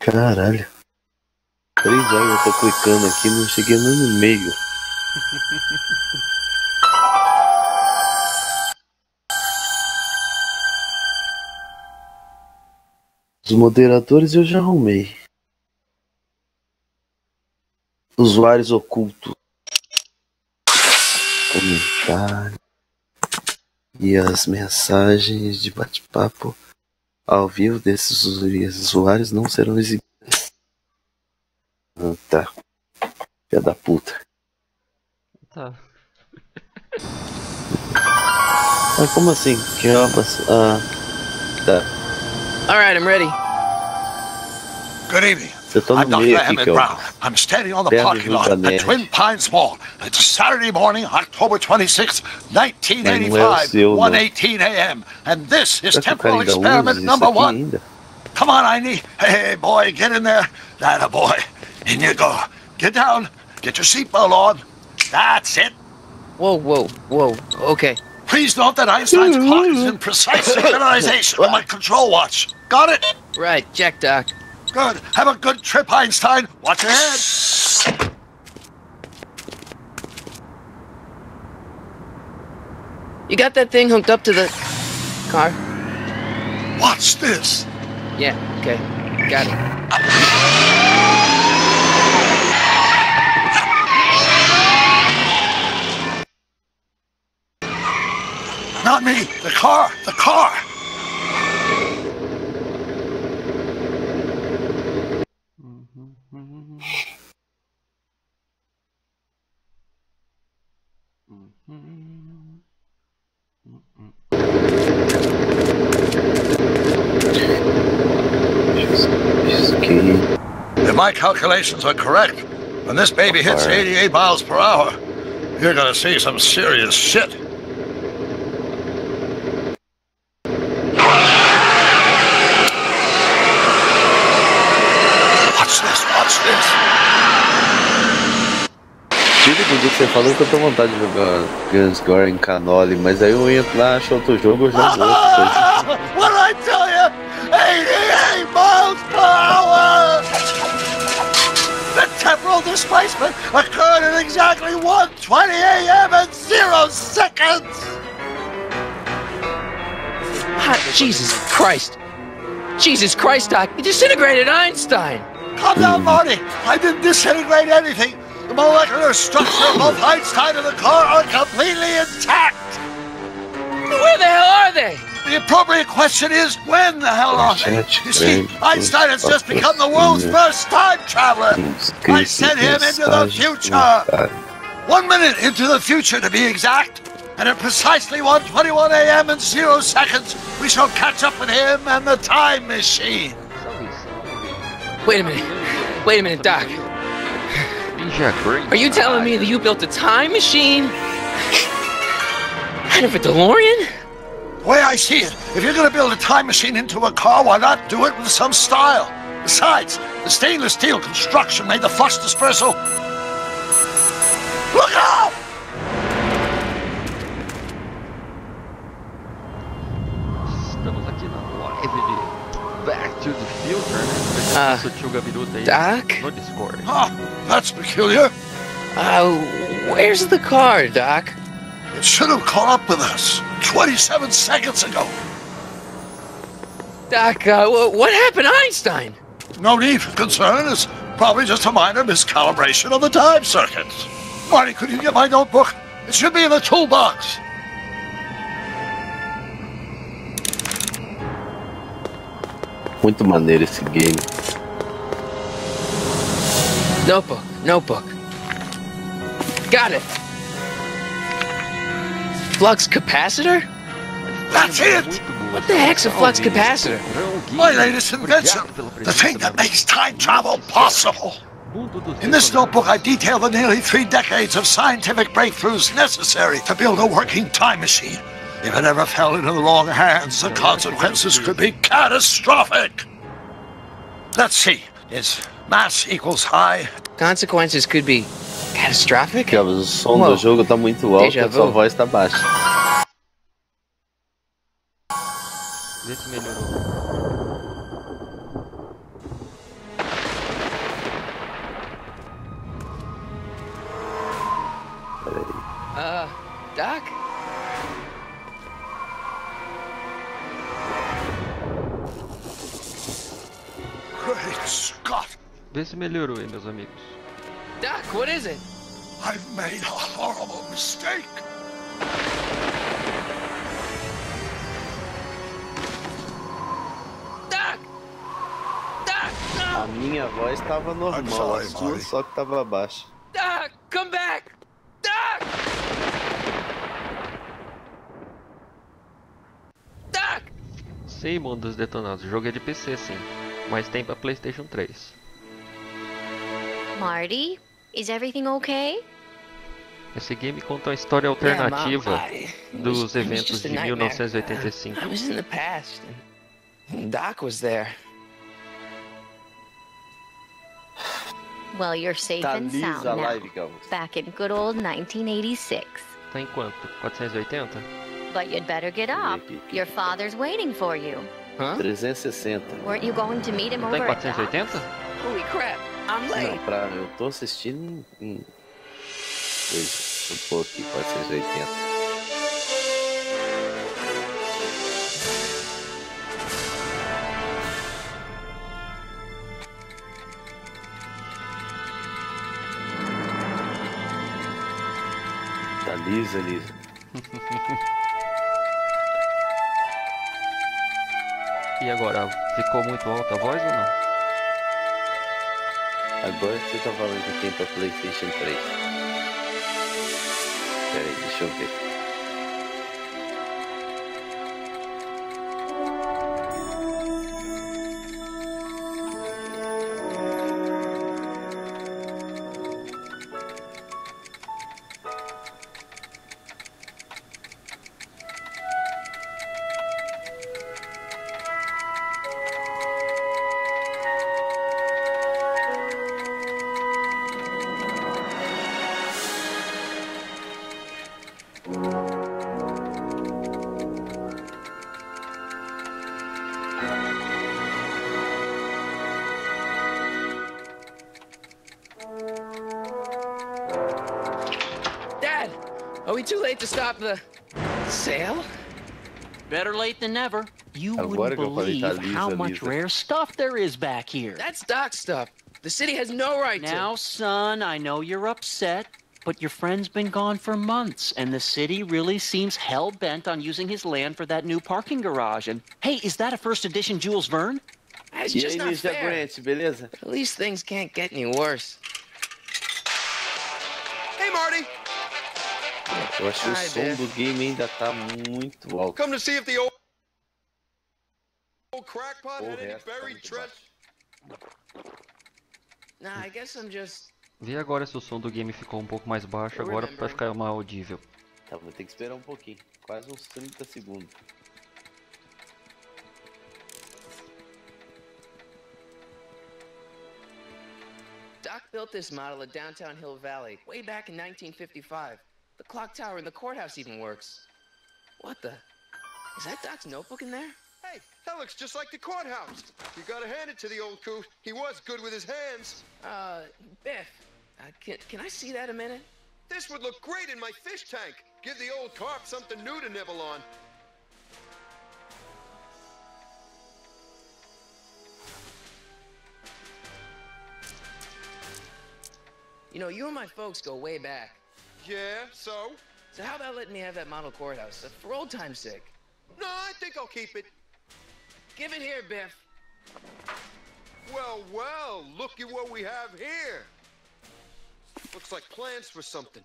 Caralho. 3 horas eu tô clicando aqui, não cheguei nem no meio. Os moderadores eu já arrumei. Usuários ocultos. Comentário. E as mensagens de bate-papo ao vivo desses usuários não serão exibidas. Ah, tá. Filha da puta. Tá. Ah, como assim? Cowbas? Ah, tá. Alright, I'm ready. Good evening. Você tá I'm no Dr. meio aqui, Emmett Brown. Cowbas. I'm standing on the Perto parking do lot at Canais. Twin Pines Mall. It's Saturday morning, October 26th, Mas não é o 1985, seu, não. 1:18 a.m. And this is Será que o cara temporal ainda experiment usa isso number aqui 1. ainda? Come on, Heine. Hey, boy, get in there. That boy. In you go. Get down. Get your seatbelt on. That's it. Whoa, whoa, whoa. Okay. Please note that Einstein's clock is in precise synchronization with my control watch. Got it? Right, check, Doc. Good. Have a good trip, Einstein. Watch your head. You got that thing hooked up to the car? Watch this. Yeah, okay. Got it. Not me. The car. The car. If my calculations are correct, when this baby hits 88 miles per hour, you're gonna see some serious shit. Watch this, watch this. Tira do que você falou que eu tô com vontade de jogar Guns Gore em Canoli, mas aí eu entro lá, acho outro jogo, eu jogo outro. What did I tell you? 88 miles per hour! The temporal displacement occurred at exactly 1:20 a.m. and 0 seconds! Jesus Christ. Jesus Christ, Doc. You disintegrated Einstein. Calm down, Marty. I didn't disintegrate anything. The molecular structure of both Einstein and the car are completely intact. Where the hell are they? The appropriate question is, when the hell are they? You see, Einstein has just become the world's first time traveler. I sent him into the future. 1 minute into the future, to be exact. And at precisely 1:21 a.m. and 0 seconds, we shall catch up with him and the time machine. Wait a minute, Doc. Are you telling me that you built a time machine out of a DeLorean? The way I see it, if you're going to build a time machine into a car, why not do it with some style? Besides, the stainless steel construction made the flux dispersal. Look out! Estamos aqui na live de Back to the Future, né? O tio Gabiruta aí Doc? no Discord. Ah, that's peculiar. Where's the car, Doc? It should have caught up with us 27 seconds ago. Doc, what happened to Einstein? No need for concern. It's probably just a minor miscalibration of the time circuits. Marty, could you get my notebook? It should be in the toolbox. Muito maneiro esse game. Notebook. Got it. Flux capacitor? That's it! What the heck's a flux capacitor? My latest invention. The thing that makes time travel possible. In this notebook, I detail the nearly 3 decades of scientific breakthroughs necessary to build a working time machine. If it ever fell into the wrong hands, the consequences could be catastrophic. Let's see. Is mass equals I? Consequences could be catastrophic? O som do jogo tá muito alto e a sua voz tá baixa. Vê se melhorou. Peraí. Doc? Great Scott! Vê se melhorou aí, meus amigos. Doc, what is it? I've made a horrible mistake! Doc! Doc, no! A minha voz tava normal, a sua só que tava baixa. Doc, come back! Doc! Doc! Sim, mundo dos detonados. O jogo é de PC, sim. Mas tem pra PlayStation 3. Marty, is everything okay? Esse game conta uma história alternativa Yeah, Mom, dos it was eventos just a de nightmare. 1985. I was in the past, and Doc was there. Well, you're safe Tá and lisa sound a now. live, Galvão. Back in good old 1986. Tá em quanto? 480? But you'd better get up. Your father's waiting for you. Huh? 360. Weren't you going to meet him Tá over em at Doc's? 480? Holy crap, I'm late. Não, eu tô assistindo em... Deixa eu pôr aqui, 480. Tá lisa, lisa. E agora, ficou muito alta a voz ou não? Agora que você tá falando que tem pra PlayStation 3. Pera aí, deixa eu ver. Dad, are we too late to stop the sale? Better late than never. You Agora wouldn't que eu falei, believe tá lisa, how much lisa. rare stuff there is back here. That's Doc's stuff. The city has no right Now, to. son, I know you're upset, but your friend's been gone for months, and the city really seems hell-bent on using his land for that new parking garage. And, hey, is that a first edition Jules Verne? It's E just aí, not Mr. fair. Grant, beleza? At least things can't get any worse. Hey, Marty! Eu acho que o Ai, som Deus. do game ainda tá muito alto. Come to see if the old crackpot O had any resto tá buried muito treasure. baixo. Nah, I guess I'm just... Vê agora se o som do game ficou um pouco mais baixo agora pra ficar mais audível. Tá, vou ter que esperar um pouquinho. Quase uns 30 segundos. Doc built this model at downtown Hill Valley way back in 1955. The clock tower in the courthouse even works. What the? Is that Doc's notebook in there? Hey, that looks just like the courthouse. You gotta hand it to the old coot. He was good with his hands. Biff, can I see that a minute? This would look great in my fish tank. Give the old carp something new to nibble on. You know, you and my folks go way back. Yeah, so? So how about letting me have that model courthouse, for old time's sake? No, I think I'll keep it. Give it here, Biff. Well, well, looky what we have here. Looks like plans for something.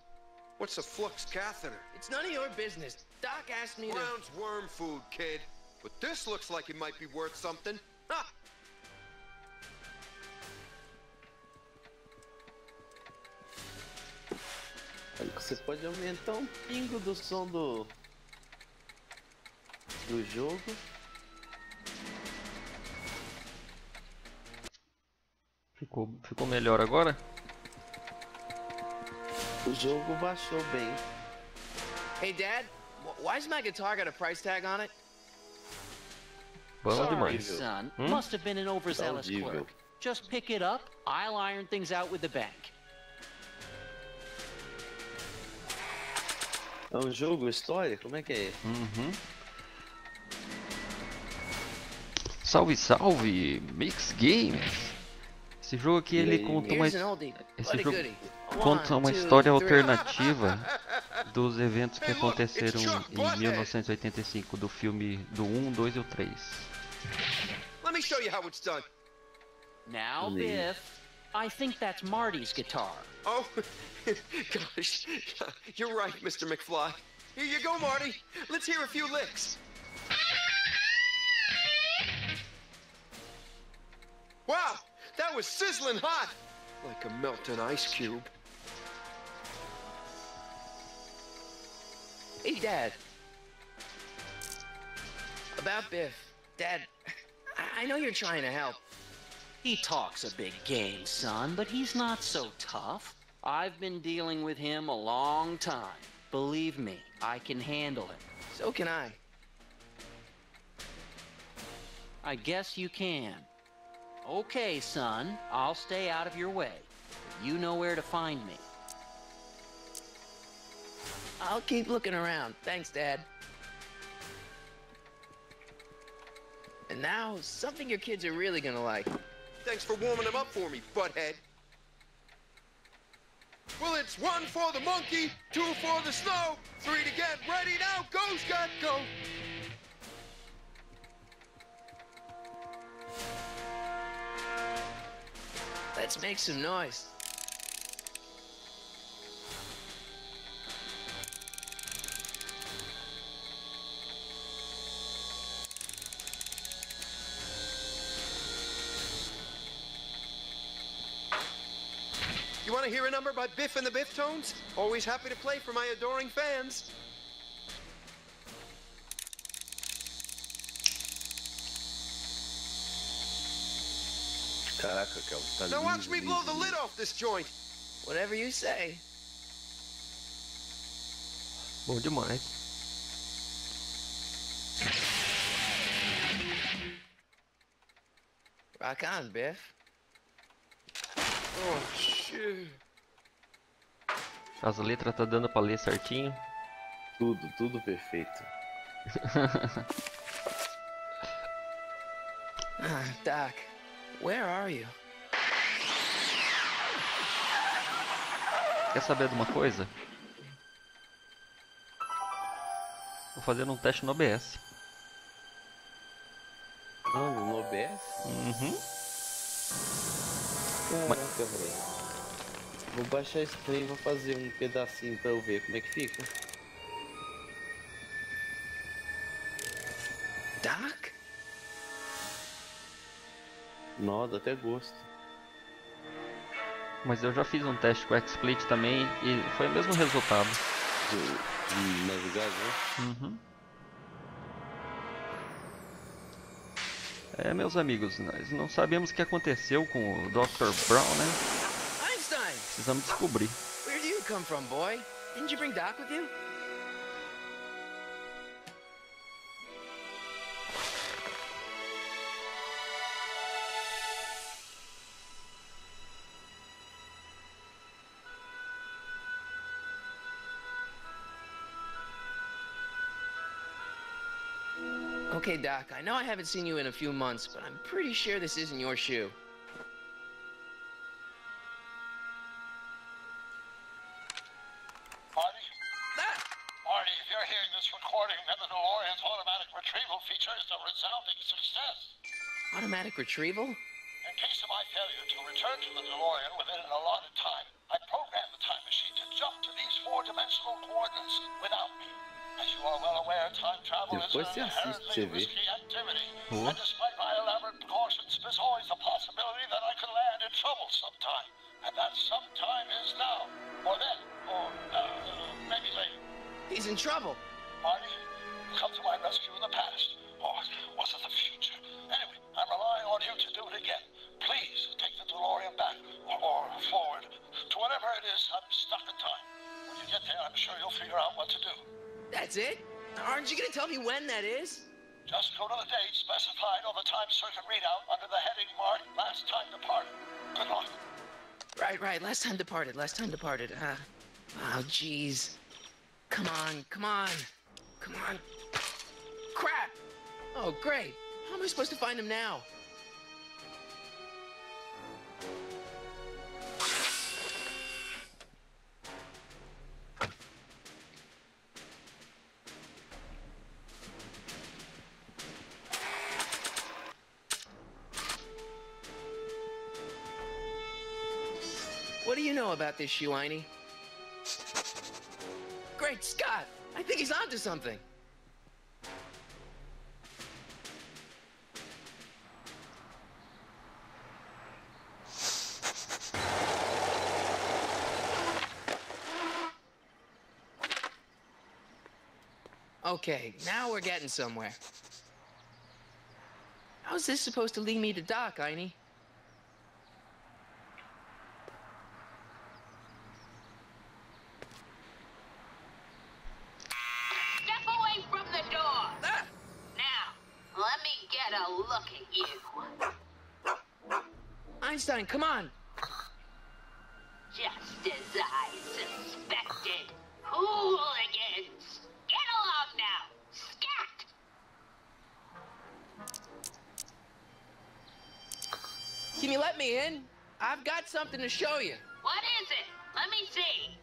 What's a flux catheter? It's none of your business. Doc asked me to... Brown's worm food, kid. But this looks like it might be worth something. Ha! Você pode aumentar um pingo do som do jogo. Ficou melhor agora? O jogo baixou bem. Hey, Dad, why's my guitar got a price tag on it? Bom Sorry, demais. son. Must have been an overzealous Audível. clerk. Just pick it up. I'll iron things out with the bank. É um jogo, história? Como é que é? Uhum. Salve, salve, Mix Games. Esse jogo aqui ele conta uma história alternativa dos eventos que aconteceram em 1985 do filme do 1, 2 e o 3. Let me show you how it's done. Now, Biff, I think that's Marty's guitar. Oh, gosh, you're right, Mr. McFly. Here you go, Marty. Let's hear a few licks. Wow, that was sizzling hot, like a melting ice cube. Hey, Dad. About Biff. Dad, I know you're trying to help. He talks a big game, son, but he's not so tough. I've been dealing with him a long time. Believe me, I can handle it. So can I. I guess you can. Okay, son, I'll stay out of your way. You know where to find me. I'll keep looking around. Thanks, Dad. And now, something your kids are really gonna like. Thanks for warming them up for me, butthead. Well, it's 1 for the monkey, 2 for the snow, 3 to get ready now. Go, Scott, go. Let's make some noise. You want to hear a number by Biff and the Biff Tones? Always happy to play for my adoring fans. Caraca, Kelvin, tá lindo. Now watch me blow the lid off this joint. Whatever you say. Bom demais. Rock on, Biff. Oh, shit. As letras tá dando pra ler certinho. Tudo perfeito. Doc, where are you? Quer saber de uma coisa? Vou fazer um teste no OBS. Não, no OBS? Uhum. Caraca, velho. Vou baixar esse trem e vou fazer um pedacinho pra eu ver como é que fica. Doc? Não, dá até gosto. Mas eu já fiz um teste com o XSplit também e foi o mesmo resultado. De navegador? Uhum. É, meus amigos, nós não sabemos o que aconteceu com o Dr. Brown, né? Einstein! Precisamos descobrir. Where do you come from, boy? Didn't you bring Doc with you? Okay, Doc, I know I haven't seen you in a few months, but I'm pretty sure this isn't your shoe. Marty? Marty, if you're hearing this recording, then the DeLorean's automatic retrieval feature is a resounding success. Automatic retrieval? In case of my failure to return to the DeLorean within an allotted time, I programmed the time machine to jump to these 4-dimensional coordinates without me. As you are well aware, time travel is an inherently risky activity. And despite my elaborate precautions, there's always a possibility that I could land in trouble sometime. And that sometime is now. Or then. Or maybe later. He's in trouble. Marty, you come to my rescue in the past. Or was it the future? Anyway, I'm relying on you to do it again. Please take the DeLorean back. Or forward. To whatever it is, I'm stuck in time. When you get there, I'm sure you'll figure out what to do. That's it? Aren't you gonna tell me when that is? Just go to the date specified on the time circuit readout under the heading marked Last Time Departed. Good luck. Right. Last time departed. Oh, jeez. Come on, come on. Come on. Crap! Oh, great. How am I supposed to find him now? What do you know about this shoe, Einie? Great Scott! I think he's onto something. Okay, now we're getting somewhere. How's this supposed to lead me to Doc, Einie? Step away from the door! Ah! Now, let me get a look at you. Einstein, come on! Just as I suspected. Hooligans! Get along now! Scat! Can you let me in? I've got something to show you. What is it? Let me see.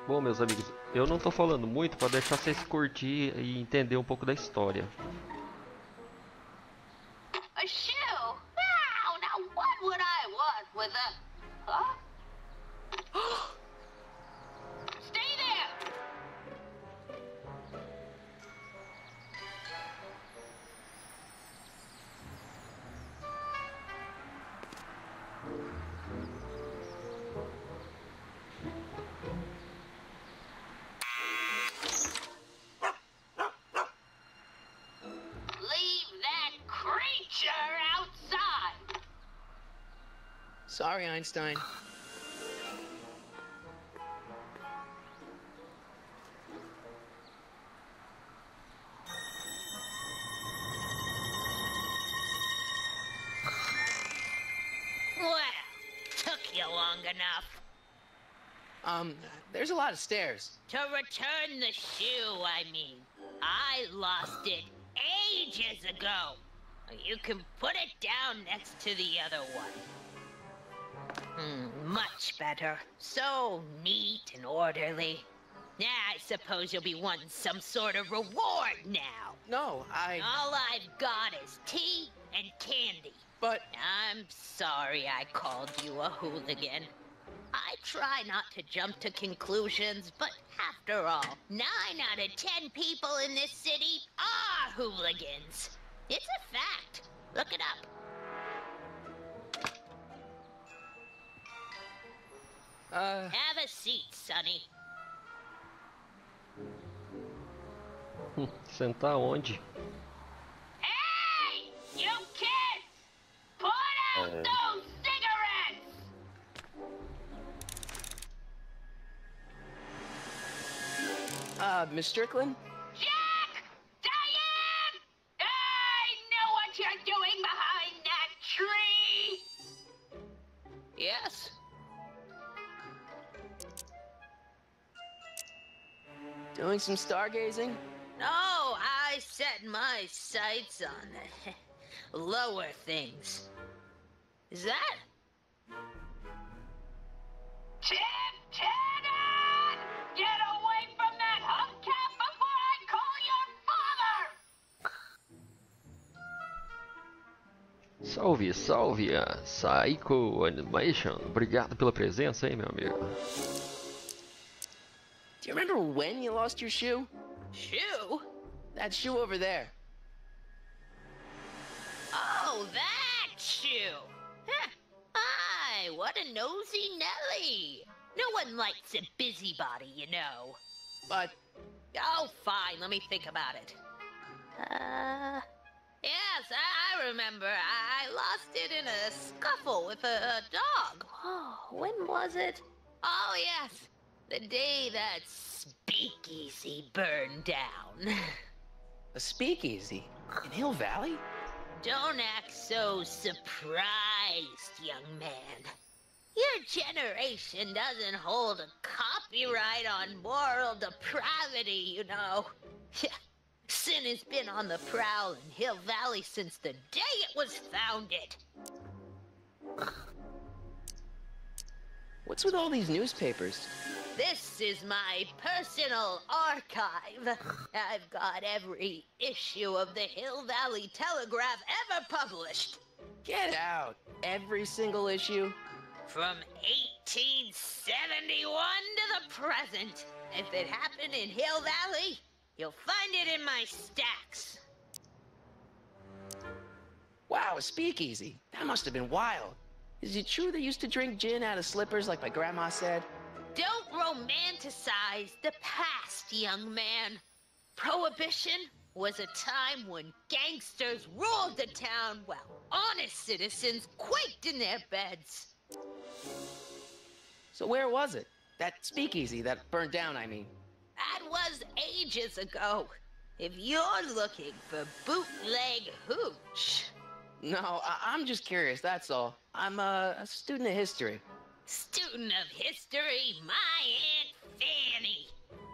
Bom, meus amigos, eu não tô falando muito para deixar vocês curtir e entender um pouco da história. A shoe? Wow, now what would I want with a... Huh? Stay there! Leave that creature outside! Sorry, Einstein. Well, took you long enough. There's a lot of stairs. To return the shoe, I mean. I lost it ages ago. You can put it down next to the other one. Much better. So neat and orderly. Yeah, I suppose you'll be wanting some sort of reward now. No, All I've got is tea and candy. But... I'm sorry I called you a hooligan. I try not to jump to conclusions, but after all, 9 out of 10 people in this city are hooligans. It's a fact. Look it up. Have a seat, Sonny. Sentar onde? Hey! You kids! Put out those cigarettes! Miss Strickland? Jack! Diane! I know what you're doing behind that tree! Yes? Doing some stargazing? No, I set my sights on lower things. Is that? Lieutenant! Get away from that hubcap before I call your father! Salve, salve, Psycho Animation. Obrigado pela presença, hein, meu amigo. Do you remember when you lost your shoe? Shoe? That shoe over there. Oh, that shoe! Huh. Aye, what a nosy Nelly! No one likes a busybody, you know. But... Oh, fine, let me think about it. Yes, I remember. I lost it in a scuffle with a dog. Oh, when was it? Oh, yes. The day that speakeasy burned down. A speakeasy? In Hill Valley? Don't act so surprised, young man. Your generation doesn't hold a copyright on moral depravity, you know. Sin has been on the prowl in Hill Valley since the day it was founded. What's with all these newspapers? This is my personal archive. I've got every issue of the Hill Valley Telegraph ever published. Get out. Every single issue? From 1871 to the present. If it happened in Hill Valley, you'll find it in my stacks. Wow, a speakeasy. That must have been wild. Is it true they used to drink gin out of slippers like my grandma said? Don't romanticize the past, young man. Prohibition was a time when gangsters ruled the town while honest citizens quaked in their beds. So where was it? That speakeasy that burned down, I mean. That was ages ago. If you're looking for bootleg hooch. No, I'm just curious, that's all. I'm a student of history. Student of history, my Aunt Fanny.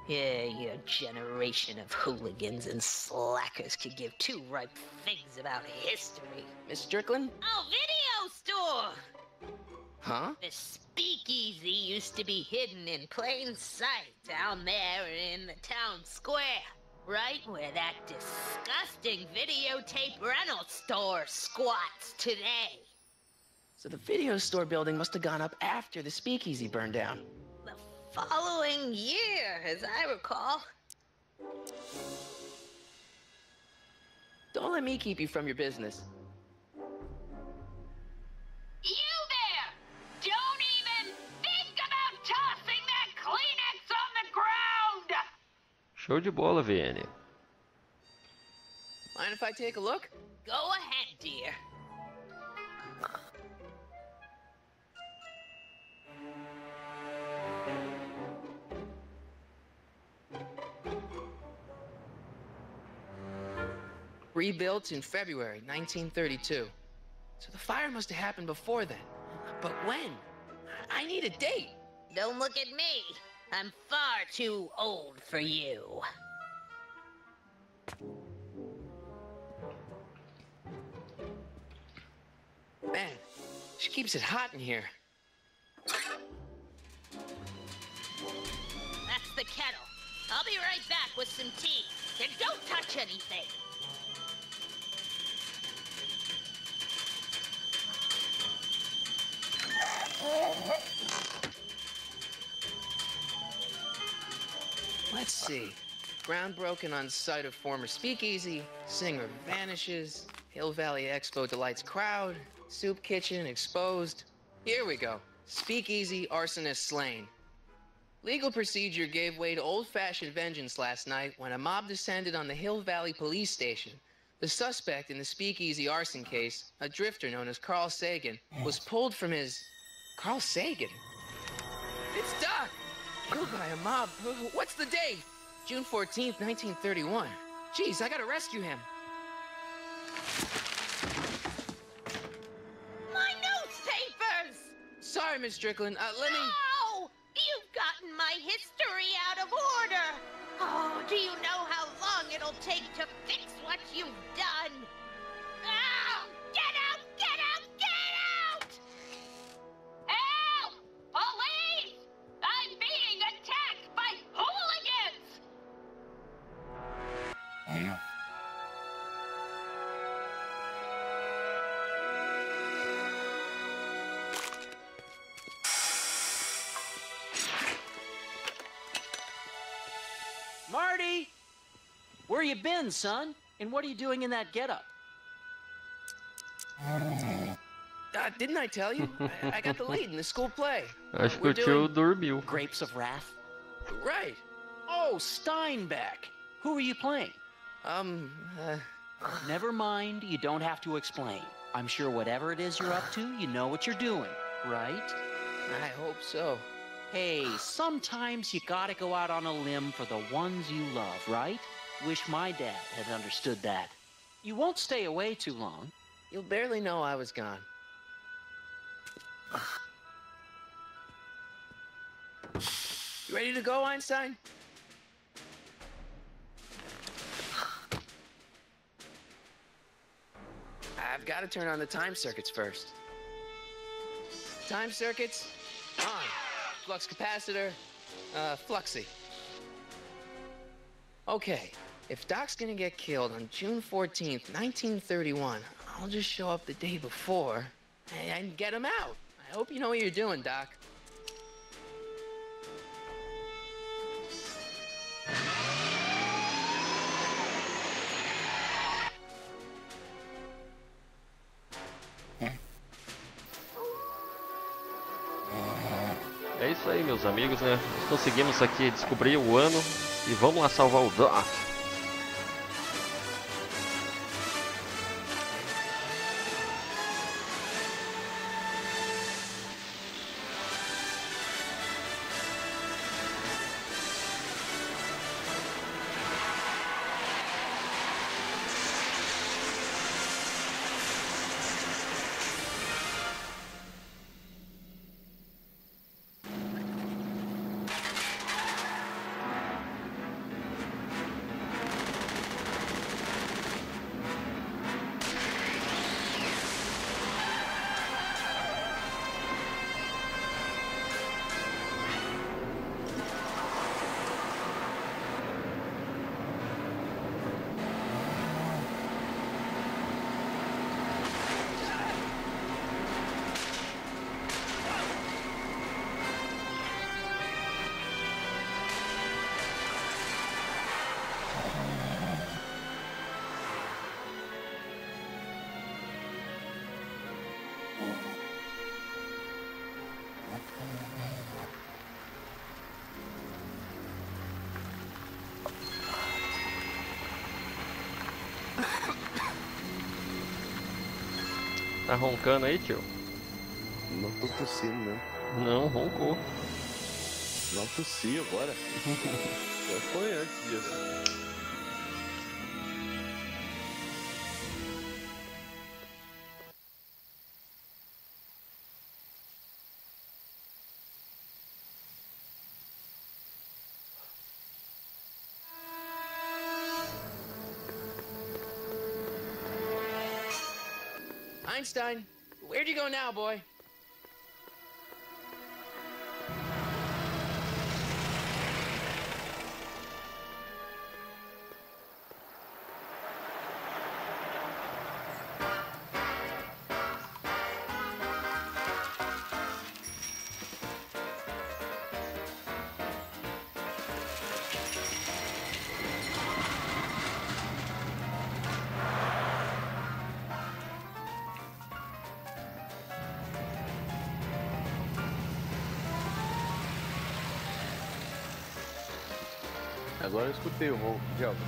Yeah, your generation of hooligans and slackers could give two ripe figs about history. Miss Strickland? Oh, video store! Huh? The speakeasy used to be hidden in plain sight down there in the town square. Right where that disgusting videotape rental store squats today. So the video store building must have gone up after the speakeasy burned down. The following year, as I recall. Don't let me keep you from your business. You there! Don't even think about tossing that Kleenex on the ground! Show de bola, VN. Mind if I take a look? Go ahead, dear. Rebuilt in February 1932. So the fire must have happened before then. But when? I need a date. Don't look at me. I'm far too old for you. Man, she keeps it hot in here. That's the kettle. I'll be right back with some tea. And don't touch anything. Let's see. Ground broken on site of former speakeasy, singer vanishes, Hill Valley Expo delights crowd, soup kitchen exposed. Here we go. Speakeasy arsonist slain. Legal procedure gave way to old-fashioned vengeance last night when a mob descended on the Hill Valley police station. The suspect in the speakeasy arson case, a drifter known as Carl Sagan, was pulled from his... Carl Sagan? It's Doc! Killed by a mob. What's the date? June 14th, 1931. Jeez, I gotta rescue him. My newspapers! Sorry, Miss Strickland. Let me... No! You've gotten my history out of order! Oh, do you know how long it'll take to fix what you've done? Oh, get out! Get out! Get out! Help! Police! I'm being attacked by hooligans! Marty! Where you been, son? And what are you doing in that getup? Didn't I tell you? I got the lead in the school play. Acho que We're o tio doing- dormiu. Grapes of Wrath? Right. Oh, Steinbeck! Who are you playing? Never mind, you don't have to explain. I'm sure whatever it is you're up to, you know what you're doing, right? I hope so. Hey, sometimes you gotta go out on a limb for the ones you love, right? Wish my dad had understood that. You won't stay away too long. You'll barely know I was gone. You ready to go, Einstein? I've got to turn on the time circuits first. Time circuits, on. Flux capacitor, fluxy. Okay, if Doc's gonna get killed on June 14th, 1931, I'll just show up the day before and get him out. I hope you know what you're doing, Doc. É isso aí, meus amigos, né? Conseguimos aqui descobrir o ano e vamos lá salvar o Doc. Tá roncando aí, tio? Não tô tossindo, né? Não, roncou. Não tossi agora. Já foi antes disso. Einstein, where'd you go now, boy? Agora eu escutei o ronco de algo.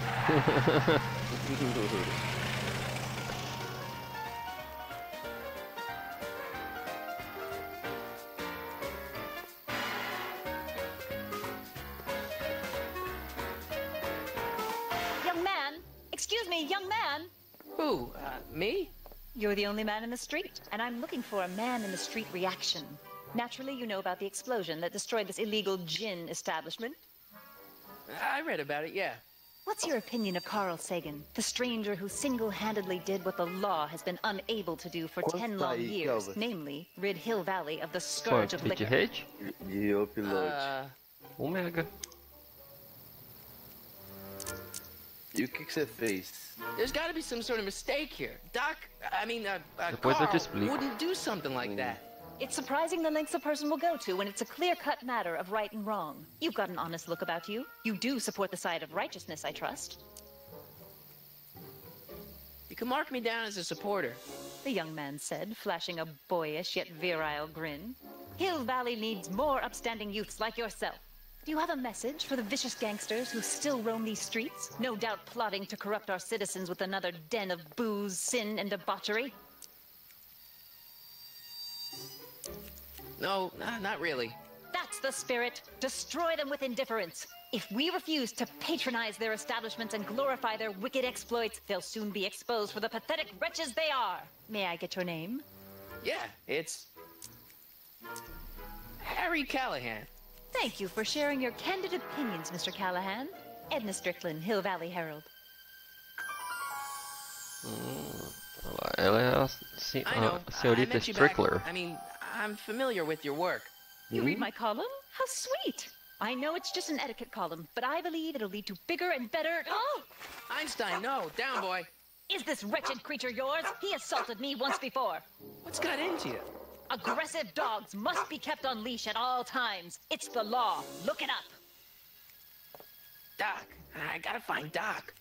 Young man! Excuse me, young man! Who, me? You're the only man in the street, and I'm looking for a man-in-the-street reaction. Naturally, you know about the explosion that destroyed this illegal gin establishment. I read about it, yeah. What's your opinion of Carl Sagan, the stranger who single-handedly did what the law has been unable to do for 10 long years, namely, rid Hill Valley of the scourge of liquor? De upload. 1 mega. E o que você fez? There's got to be some sort of mistake here. Doc, Depois eu te Carl explico. wouldn't do something like that. It's surprising the lengths a person will go to when it's a clear-cut matter of right and wrong. You've got an honest look about you. You do support the side of righteousness, I trust. You can mark me down as a supporter. The young man said, flashing a boyish yet virile grin. Hill Valley needs more upstanding youths like yourself. Do you have a message for the vicious gangsters who still roam these streets, no doubt plotting to corrupt our citizens with another den of booze, sin, and debauchery? No, not really. That's the spirit. Destroy them with indifference. If we refuse to patronize their establishments and glorify their wicked exploits, they'll soon be exposed for the pathetic wretches they are. May I get your name? Yeah, it's Harry Callahan. Thank you for sharing your candid opinions, Mr. Callahan. Edna Strickland, Hill Valley Herald. Ela é a senhorita Strickler. I mean, I'm familiar with your work. You read my column? How sweet. I know it's just an etiquette column, but I believe it'll lead to bigger and better... Oh! Einstein, no. Down, boy. Is this wretched creature yours? He assaulted me once before. What's got into you? Aggressive dogs must be kept on leash at all times. It's the law. Look it up. Doc. I gotta find Doc.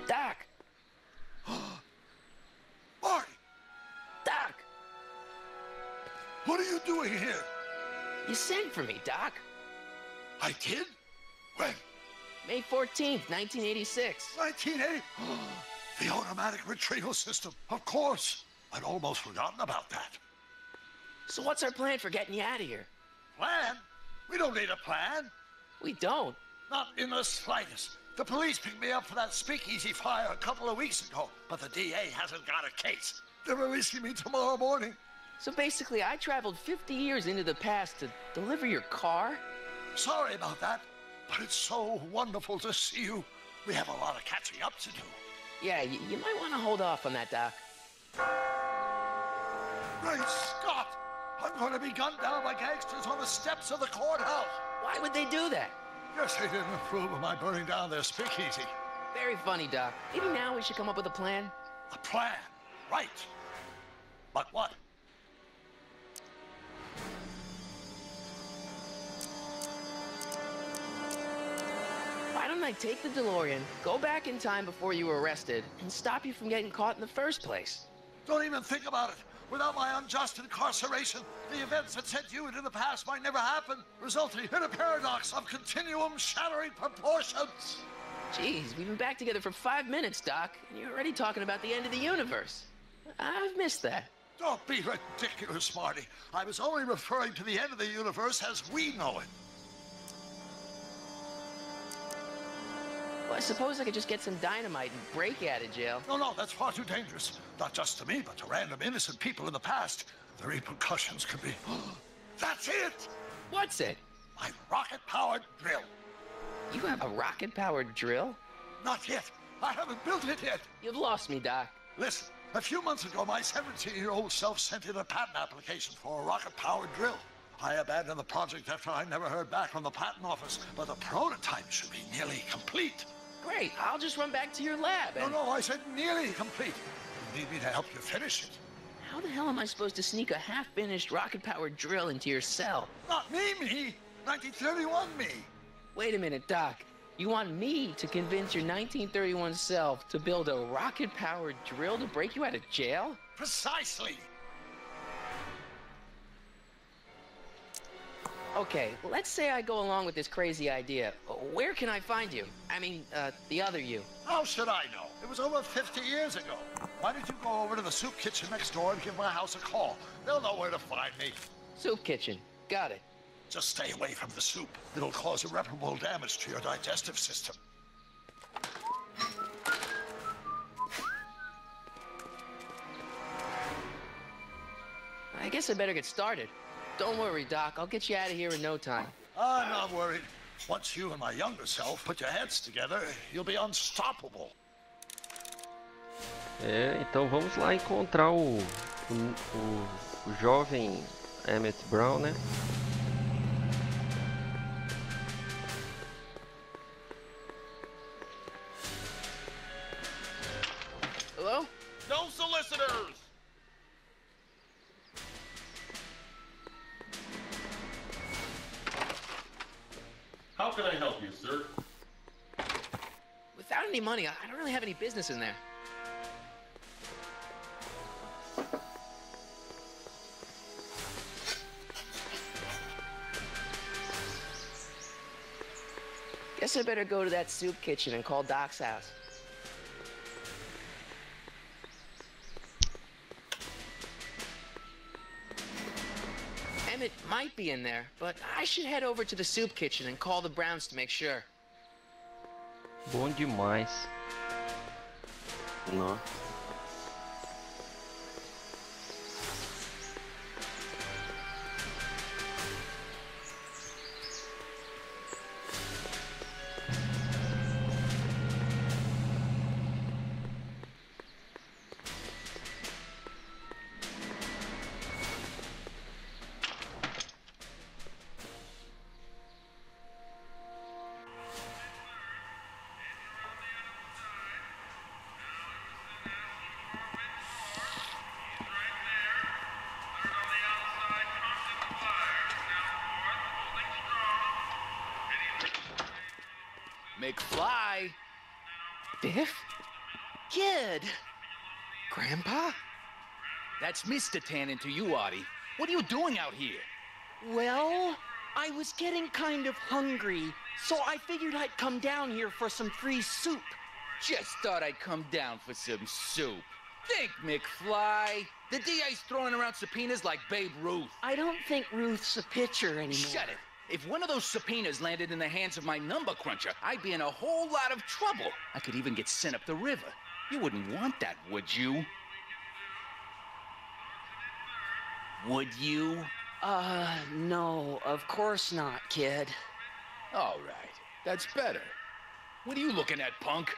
Doc! Marty! Doc! What are you doing here? You sent for me, Doc. I did? When? May 14th, 1986. 1980? The automatic retrieval system. Of course. I'd almost forgotten about that. So what's our plan for getting you out of here? Plan? We don't need a plan. We don't. Not in the slightest. The police picked me up for that speakeasy fire a couple of weeks ago, but the DA hasn't got a case. They're releasing me tomorrow morning. So basically, I traveled 50 years into the past to deliver your car? Sorry about that, but it's so wonderful to see you. We have a lot of catching up to do. Yeah, you might want to hold off on that, Doc. Great Scott! I'm going to be gunned down by gangsters on the steps of the courthouse. Why would they do that? Guess they didn't approve of my burning down their speakeasy. Very funny, Doc. Maybe now we should come up with a plan. A plan? Right. But what? Why don't I take the DeLorean, go back in time before you were arrested, and stop you from getting caught in the first place? Don't even think about it. Without my unjust incarceration, the events that sent you into the past might never happen, resulting in a paradox of continuum-shattering proportions. Jeez, we've been back together for 5 minutes, Doc, and you're already talking about the end of the universe. I've missed that. Don't be ridiculous, Marty. I was only referring to the end of the universe as we know it. Well, I suppose I could just get some dynamite and break you out of jail. No, that's far too dangerous. Not just to me, but to random innocent people in the past. The repercussions could be... That's it! What's it? My rocket-powered drill. You have a rocket-powered drill? Not yet. I haven't built it yet. You've lost me, Doc. Listen, a few months ago, my 17-year-old self sent in a patent application for a rocket-powered drill. I abandoned the project after I never heard back from the patent office, but the prototype should be nearly complete. Great, I'll just run back to your lab and... No, I said nearly complete. You need me to help you finish it. How the hell am I supposed to sneak a half-finished rocket-powered drill into your cell? Not me! 1931 me! Wait a minute, Doc. You want me to convince your 1931 self to build a rocket-powered drill to break you out of jail? Precisely! Okay, let's say I go along with this crazy idea. Where can I find you? I mean, the other you. How should I know? It was over 50 years ago. Why don't you go over to the soup kitchen next door and give my house a call? They'll know where to find me. Soup kitchen. Got it. Just stay away from the soup. It'll cause irreparable damage to your digestive system. I guess I better get started. Don't worry, Doc. I'll get you out of here in no time. I'm not worried. Once you and my younger self put your heads together, you'll be unstoppable. Então vamos lá encontrar o jovem Emmett Brown, né? Hello? No solicitors! How can I help you, sir? Without any money, I don't really have any business in there. Guess I better go to that soup kitchen and call Doc's house. Emmett might be in there, but I should head over to the soup kitchen and call the Browns to make sure. Bom demais. Não. McFly! Biff? Kid! Grandpa? That's Mr. Tannen to you, Artie. What are you doing out here? Well, I was getting kind of hungry, so I figured I'd come down here for some free soup. Just thought I'd come down for some soup. Think, McFly. The DA's throwing around subpoenas like Babe Ruth. I don't think Ruth's a pitcher anymore. Shut it. If one of those subpoenas landed in the hands of my number cruncher, I'd be in a whole lot of trouble. I could even get sent up the river. You wouldn't want that, would you? Would you? No, of course not, kid. All right, that's better. What are you looking at, punk?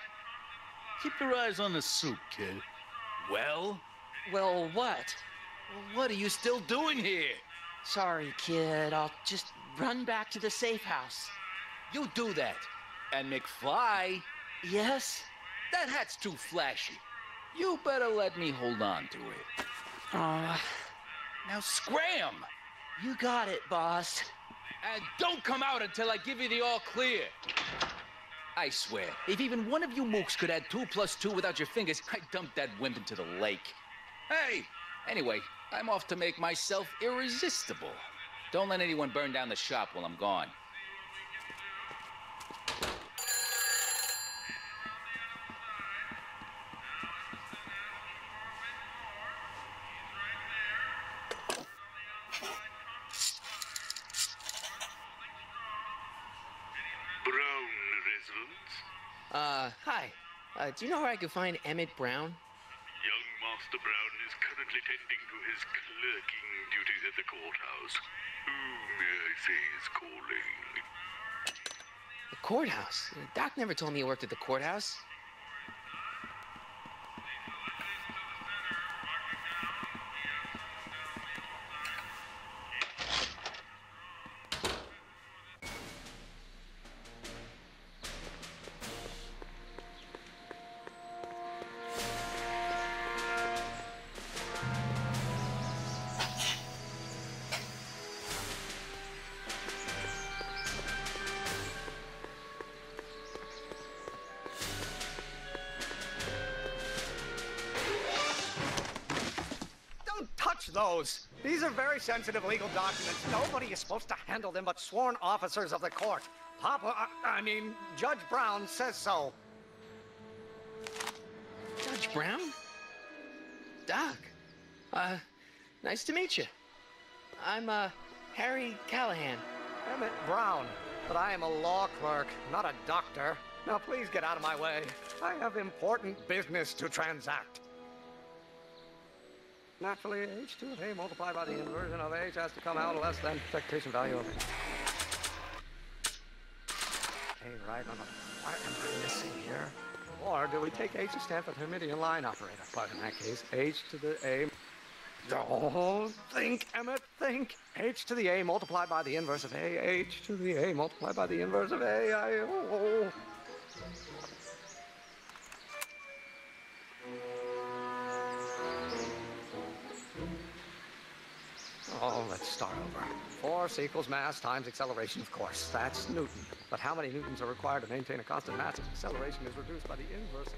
Keep your eyes on the soup, kid. Well, Well, what? what are you still doing here? Sorry, kid. I'll just run back to the safe house. You do that. And McFly, Yes? that hat's too flashy. You better let me hold on to it. Now scram! You got it, boss. And don't come out until I give you the all clear. I swear, if even one of you mooks could add 2 + 2 without your fingers, I'd dump that wimp into the lake. Hey! Anyway, I'm off to make myself irresistible. Don't let anyone burn down the shop while I'm gone. Brown residence? Hi. Do you know where I could find Emmett Brown? Young Master Brown is currently tending to his clerking duties at the courthouse. Who may I say is calling? The courthouse? Doc never told me he worked at the courthouse. Those. These are very sensitive legal documents. Nobody is supposed to handle them but sworn officers of the court. Judge Brown says so. Judge Brown? Doc. Nice to meet you. I'm, Harry Callahan. Emmett Brown. But I am a law clerk, not a doctor. Now please get out of my way. I have important business to transact. Naturally, h2 of A multiplied by the inversion of H has to come out less than expectation value of A right on the... What am I missing here? Or do we take H to stand for the Hermitian line operator? But in that case, H to the A... Don't think, Emmett, think. H to the A multiplied by the inverse of A. H to the A multiplied by the inverse of A. Oh, let's start over. Force equals mass times acceleration, of course. That's Newton. But how many newtons are required to maintain a constant mass if acceleration is reduced by the inverse?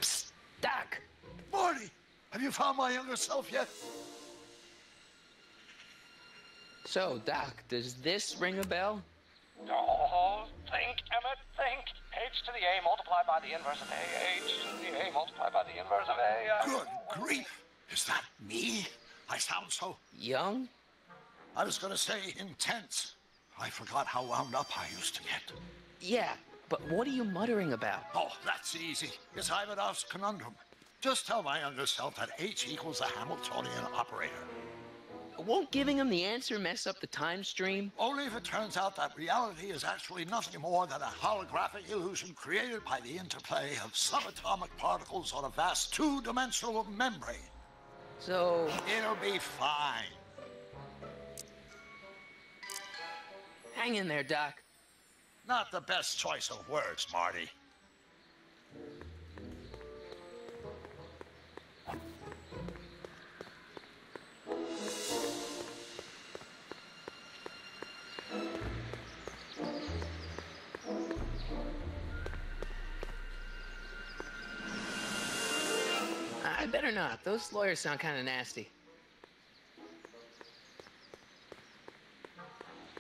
Psst, Doc! Marty! Have you found my younger self yet? So, Doc, does this ring a bell? Oh, think, Emmett, think. H to the A multiplied by the inverse of A. H to the A multiplied by the inverse of A. Good grief. Is that me? I sound so... Young? I was going to say intense. I forgot how wound up I used to get. Yeah, but what are you muttering about? Oh, that's easy. It's Ivanov's conundrum. Just tell my younger self that H equals the Hamiltonian operator. Won't giving him the answer mess up the time stream? Only if it turns out that reality is actually nothing more than a holographic illusion created by the interplay of subatomic particles on a vast two-dimensional membrane. So... It'll be fine. Hang in there, Doc. Not the best choice of words, Marty. I better not. Those lawyers sound kind of nasty. Is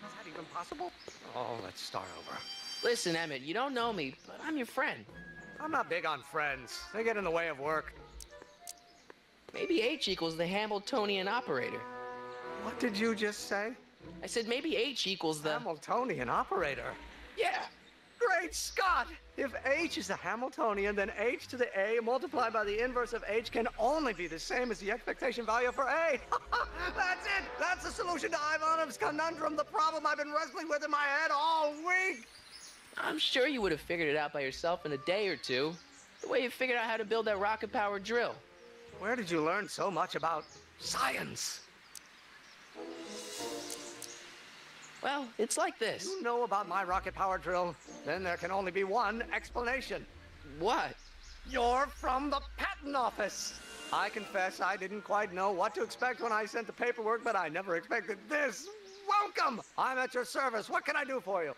that even possible? Oh, let's start over. Listen, Emmett, you don't know me, but I'm your friend. I'm not big on friends. They get in the way of work. Maybe H equals the Hamiltonian operator. What did you just say? I said maybe H equals the... Hamiltonian operator? Yeah. Great Scott! If H is the Hamiltonian, then H to the A multiplied by the inverse of H can only be the same as the expectation value for A. That's it! That's the solution to Ivanov's conundrum, the problem I've been wrestling with in my head all week! I'm sure you would have figured it out by yourself in a day or two. The way you figured out how to build that rocket-powered drill. Where did you learn so much about science? Well, it's like this. You know about my rocket power drill? Then there can only be one explanation. What? You're from the patent office. I confess I didn't quite know what to expect when I sent the paperwork, but I never expected this. Welcome! I'm at your service. What can I do for you?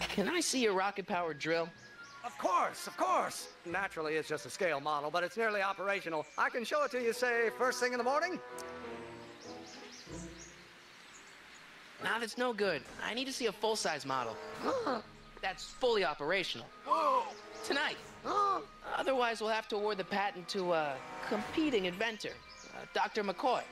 Can I see your rocket-powered drill? Of course, of course. Naturally, it's just a scale model, but it's nearly operational. I can show it to you, say, first thing in the morning. Nah, that's no good. I need to see a full-size model. That's fully operational. Tonight. Otherwise, we'll have to award the patent to a competing inventor, Dr. McCoy.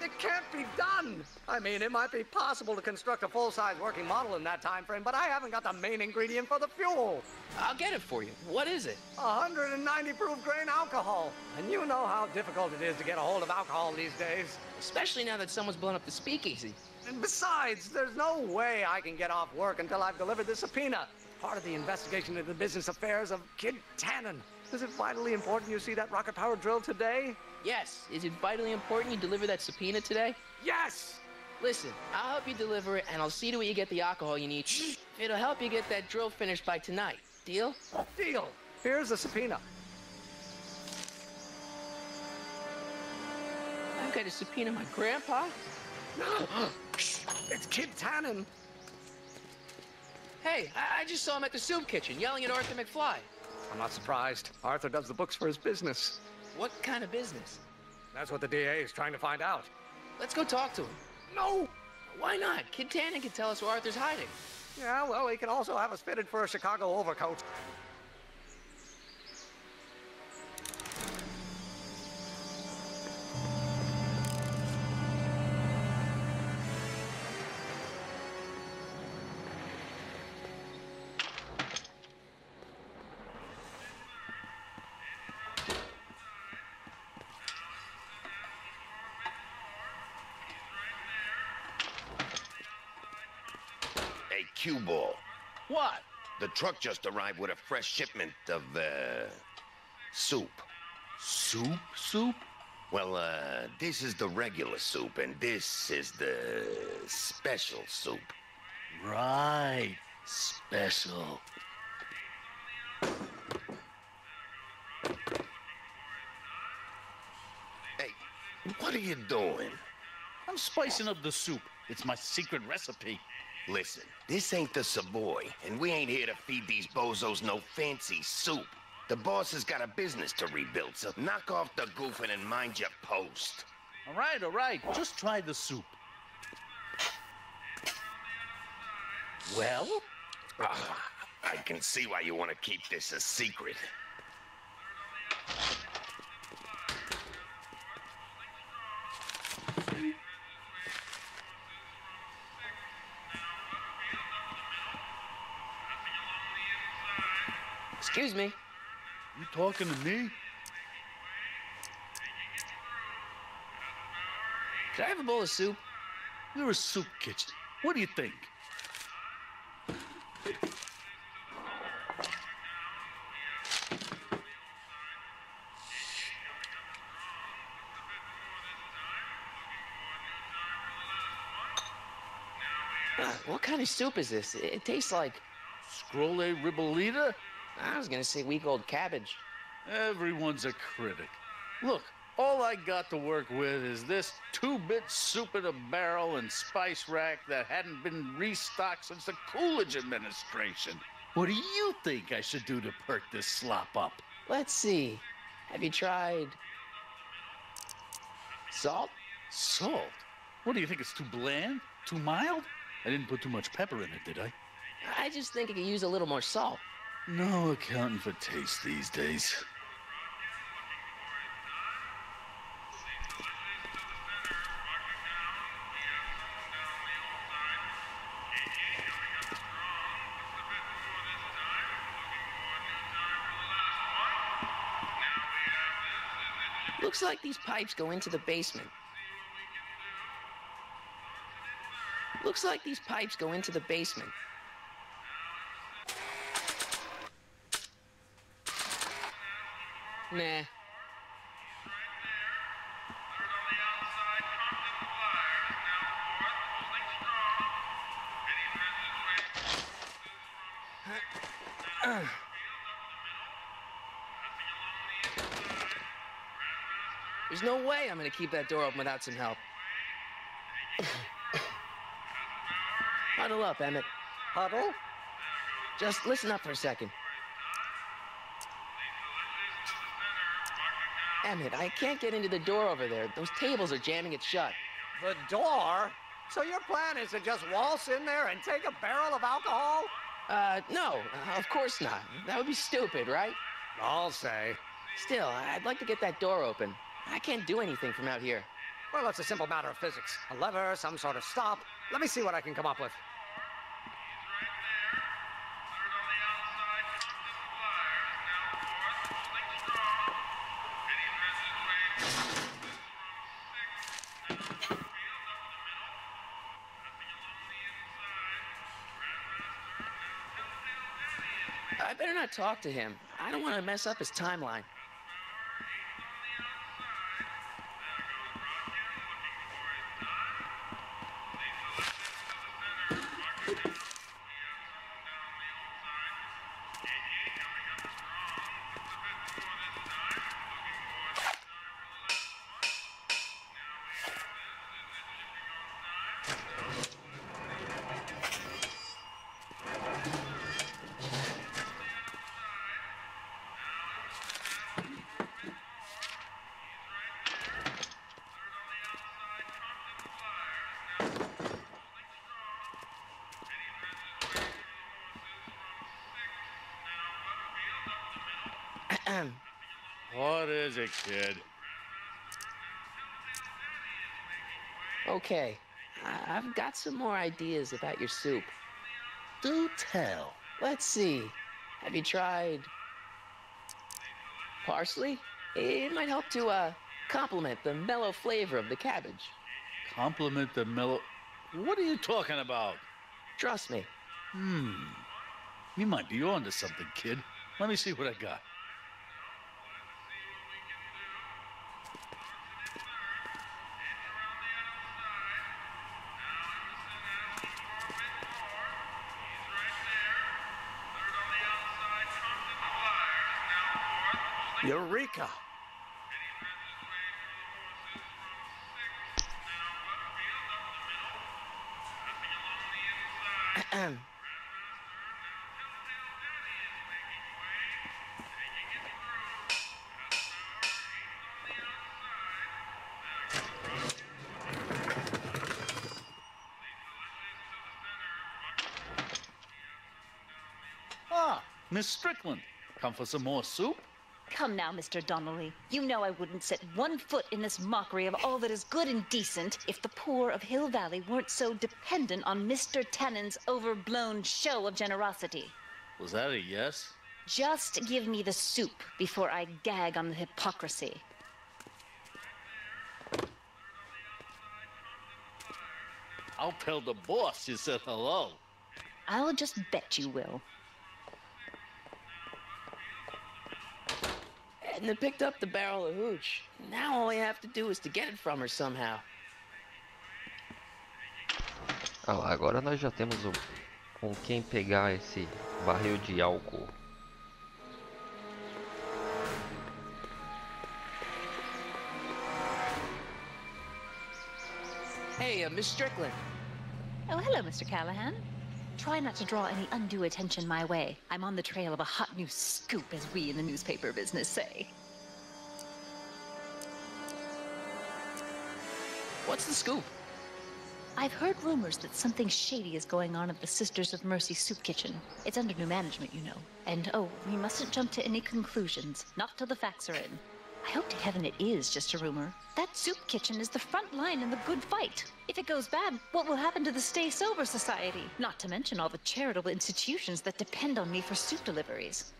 It can't be done. I mean, it might be possible to construct a full-size working model in that time frame, but I haven't got the main ingredient for the fuel. I'll get it for you. What is it? 190 proof grain alcohol. And you know how difficult it is to get a hold of alcohol these days. Especially now that someone's blown up the speakeasy. And besides, there's no way I can get off work until I've delivered this subpoena. Part of the investigation into the business affairs of Kid Tannen. Is it vitally important you see that rocket power drill today? Yes. Is it vitally important you deliver that subpoena today? Yes! Listen, I'll help you deliver it, and I'll see to it you get the alcohol you need. It'll help you get that drill finished by tonight. Deal? Deal. Here's the subpoena. I've got to subpoena my grandpa? It's Kid Tannen. Hey, I just saw him at the soup kitchen yelling at Arthur McFly. I'm not surprised. Arthur does the books for his business. What kind of business? That's what the DA is trying to find out. Let's go talk to him. No! Why not? Kid Tannen can tell us where Arthur's hiding. Yeah, well, he can also have us fitted for a Chicago overcoat. Hey, cue ball. What? The truck just arrived with a fresh shipment of, soup. Soup? Well, this is the regular soup, and this is the special soup. Right. Special. Hey, what are you doing? I'm spicing up the soup. It's my secret recipe. Listen, this ain't the Savoy, and we ain't here to feed these bozos no fancy soup. The boss has got a business to rebuild, so knock off the goofing and mind your post. All right. Just try the soup. Well? I can see why you want to keep this a secret. Excuse me. You talking to me? Could I have a bowl of soup? You're a soup kitchen. What do you think? What kind of soup is this? It tastes like... Scrolle ribollita? I was gonna say week-old cabbage. Everyone's a critic. Look, all I got to work with is this 2-bit soup in a barrel and spice rack that hadn't been restocked since the Coolidge administration. What do you think I should do to perk this slop up? Let's see. Have you tried... salt? Salt? What do you think, it's too bland? Too mild? I didn't put too much pepper in it, did I? I just think it could use a little more salt. No accounting for taste these days. Looks like these pipes go into the basement. Looks like these pipes go into the basement. Nah. There's no way I'm gonna keep that door open without some help. Huddle up, Emmett. Huddle? Just listen up for a second. Emmett, I can't get into the door over there. Those tables are jamming it shut. The door? So your plan is to just waltz in there and take a barrel of alcohol? No, of course not. That would be stupid, right? I'll say. Still, I'd like to get that door open. I can't do anything from out here. Well, it's a simple matter of physics. A lever, some sort of stop. Let me see what I can come up with. I better not talk to him. I don't want to mess up his timeline. What is it, kid? Okay, I've got some more ideas about your soup. Do tell. Let's see. Have you tried parsley? It might help to complement the mellow flavor of the cabbage. Compliment the mellow... What are you talking about? Trust me. You might be onto something, kid. Let me see what I got. Eureka! Miss Strickland, come for some more soup? Come now, Mr. Donnelly. You know I wouldn't set one foot in this mockery of all that is good and decent if the poor of Hill Valley weren't so dependent on Mr. Tennant's overblown show of generosity. Was that a yes? Just give me the soup before I gag on the hypocrisy. I'll tell the boss you said hello. I'll just bet you will. Edna picked up the barrel of hooch. Now all I have to do is to get it from her somehow. Ah lá, agora nós já temos com quem pegar esse barril de álcool. Hey, Miss Strickland. Oh, hello, Mr. Callahan. Try not to draw any undue attention my way. I'm on the trail of a hot new scoop, as we in the newspaper business say. What's the scoop? I've heard rumors that something shady is going on at the Sisters of Mercy soup kitchen. It's under new management, you know. And oh, we mustn't jump to any conclusions, not till the facts are in. I hope to heaven it is just a rumor. That soup kitchen is the front line in the good fight. If it goes bad, what will happen to the Stay Sober Society? Not to mention all the charitable institutions that depend on me for soup deliveries.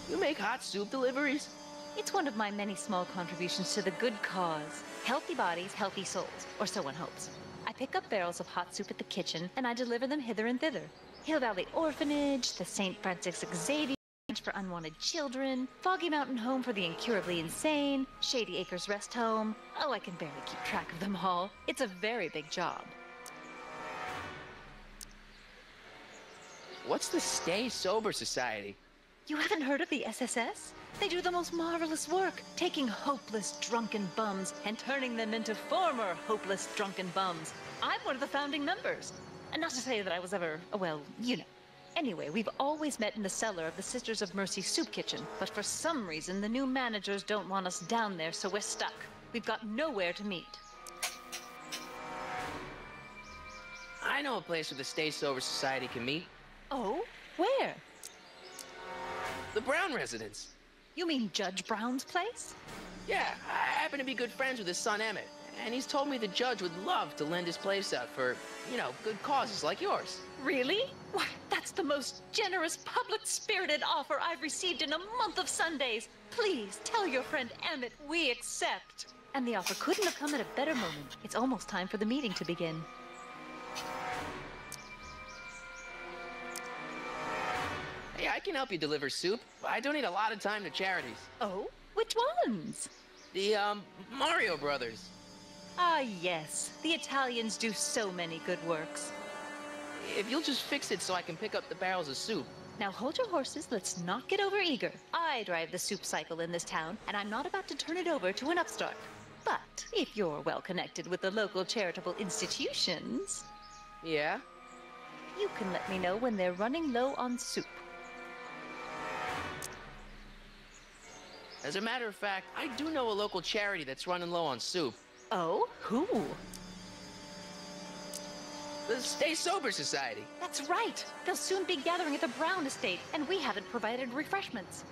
You make hot soup deliveries? It's one of my many small contributions to the good cause. Healthy bodies, healthy souls, or so one hopes. I pick up barrels of hot soup at the kitchen, and I deliver them hither and thither. Hill Valley Orphanage, the St. Francis Xavier for unwanted children, Foggy Mountain Home for the incurably insane, Shady Acres Rest Home. Oh, I can barely keep track of them all. It's a very big job. What's the Stay Sober Society? You haven't heard of the SSS? They do the most marvelous work, taking hopeless drunken bums and turning them into former hopeless drunken bums. I'm one of the founding members. And not to say that I was ever, well, you know. Anyway, we've always met in the cellar of the Sisters of Mercy soup kitchen, but for some reason the new managers don't want us down there, so we're stuck. We've got nowhere to meet. I know a place where the Stay Sober Society can meet. Oh? Where? The Brown residence. You mean Judge Brown's place? Yeah, I happen to be good friends with his son Emmett, and he's told me the judge would love to lend his place out for, you know, good causes like yours. Really? Why, that's the most generous, public-spirited offer I've received in a month of Sundays. Please, tell your friend Emmett we accept. And the offer couldn't have come at a better moment. It's almost time for the meeting to begin. Hey, I can help you deliver soup. I donate a lot of time to charities. Oh? Which ones? The, Mario Brothers. Ah, yes. The Italians do so many good works. If you'll just fix it so I can pick up the barrels of soup. Now hold your horses, let's not get over-eager. I drive the soup cycle in this town, and I'm not about to turn it over to an upstart. But if you're well connected with the local charitable institutions... Yeah? You can let me know when they're running low on soup. As a matter of fact, I do know a local charity that's running low on soup. Oh? Who? The Stay Sober Society. That's right. They'll soon be gathering at the Brown estate, and we haven't provided refreshments.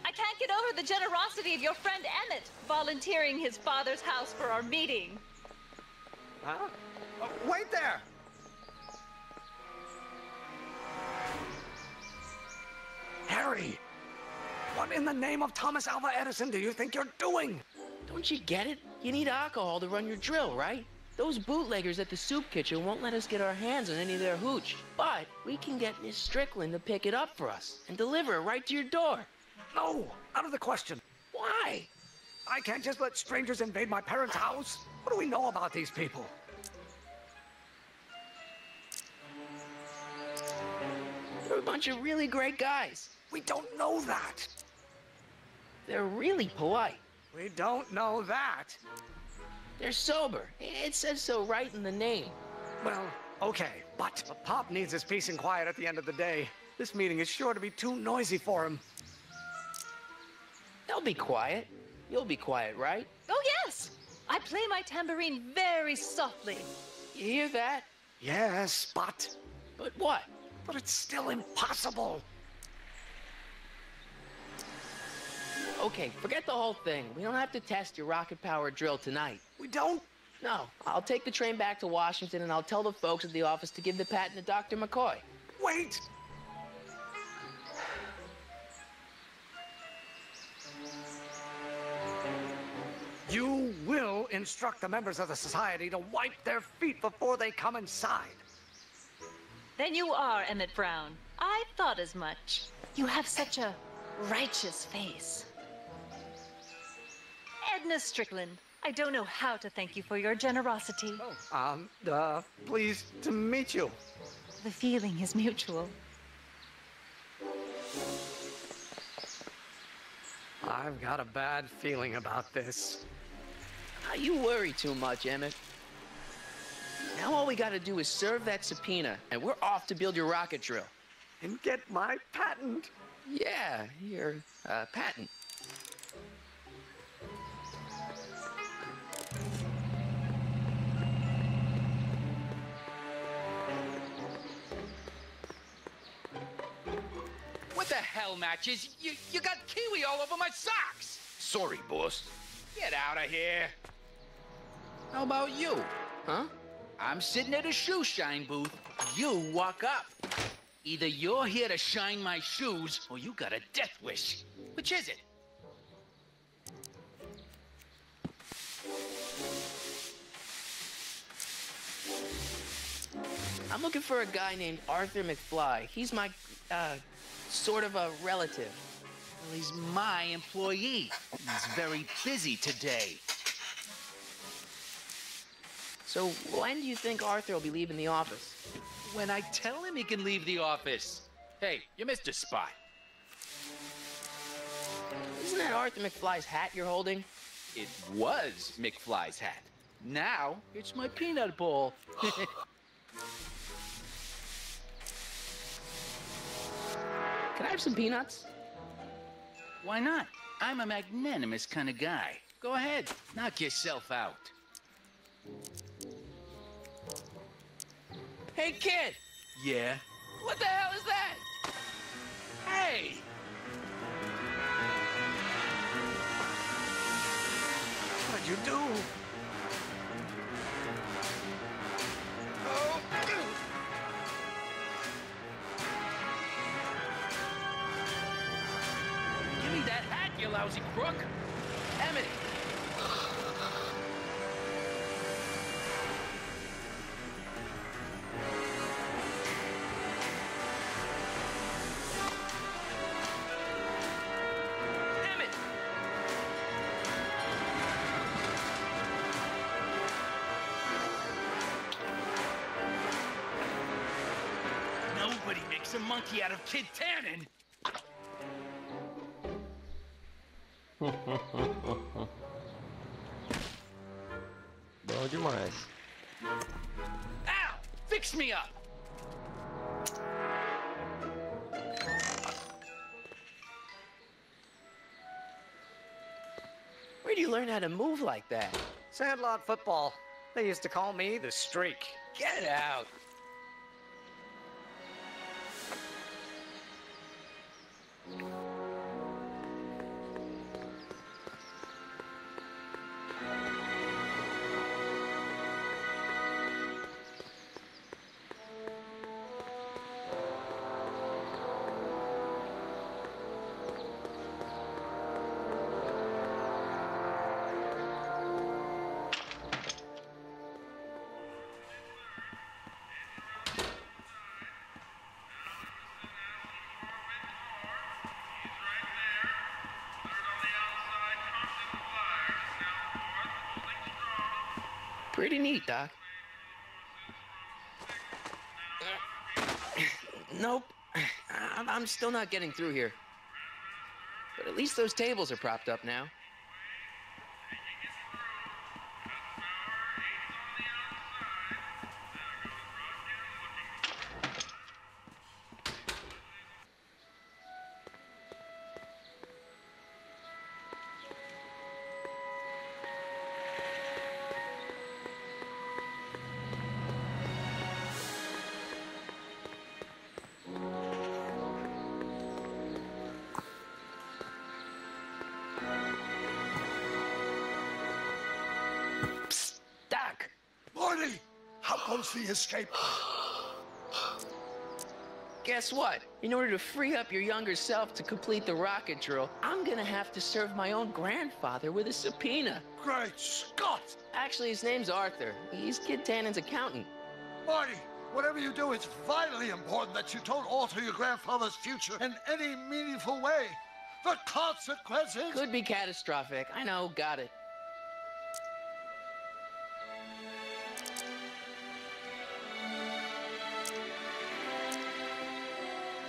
I can't get over the generosity of your friend Emmett, volunteering his father's house for our meeting. Huh? Oh, wait there! Harry! What in the name of Thomas Alva Edison do you think you're doing? Don't you get it? You need alcohol to run your drill, right? Those bootleggers at the soup kitchen won't let us get our hands on any of their hooch. But we can get Miss Strickland to pick it up for us and deliver it right to your door. No, out of the question. Why? I can't just let strangers invade my parents' house. What do we know about these people? They're a bunch of really great guys. We don't know that. They're really polite. We don't know that. They're sober. It says so right in the name. Well, okay, but Pop needs his peace and quiet at the end of the day. This meeting is sure to be too noisy for him. They'll be quiet. You'll be quiet, right? Oh, yes! I play my tambourine very softly. You hear that? Yes, but... But what? But it's still impossible. Okay, forget the whole thing. We don't have to test your rocket-powered drill tonight. We don't? No. I'll take the train back to Washington and I'll tell the folks at the office to give the patent to Dr. McCoy. Wait! You will instruct the members of the society to wipe their feet before they come inside. Then you are Emmett Brown. I thought as much. You have such a righteous face. Edna Strickland, I don't know how to thank you for your generosity. Pleased to meet you. The feeling is mutual. I've got a bad feeling about this. You worry too much, Emmett. Now all we gotta do is serve that subpoena, and we're off to build your rocket drill. And get my patent. Yeah, your patent. What the hell, Matches? You got kiwi all over my socks! Sorry, boss. Get out of here. How about you? Huh? I'm sitting at a shoe shine booth. You walk up. Either you're here to shine my shoes, or you got a death wish. Which is it? I'm looking for a guy named Arthur McFly. He's my, sort of a relative. Well, he's my employee. He's very busy today. So when do you think Arthur will be leaving the office? When I tell him he can leave the office. Hey, you missed a spot. Isn't that Arthur McFly's hat you're holding? It was McFly's hat. Now, it's my peanut bowl. Can I have some peanuts? Why not? I'm a magnanimous kind of guy. Go ahead, knock yourself out. Hey, kid! Yeah? What the hell is that? Hey! What'd you do? Oh! Give me that hat, you lousy crook! Emmett! Nobody makes a monkey out of Kid Tannen! Bom demais. Ow! Fix me up! Where do you learn how to move like that? Sandlot football. They used to call me the Streak. Get out! Pretty neat, Doc. Nope. I'm still not getting through here. But at least those tables are propped up now. was the escape plan. Guess what? In order to free up your younger self to complete the rocket drill, I'm gonna have to serve my own grandfather with a subpoena. Great Scott! Actually, his name's Arthur. He's Kid Tannen's accountant. Marty, whatever you do, it's vitally important that you don't alter your grandfather's future in any meaningful way. The consequences... Could be catastrophic. I know, got it.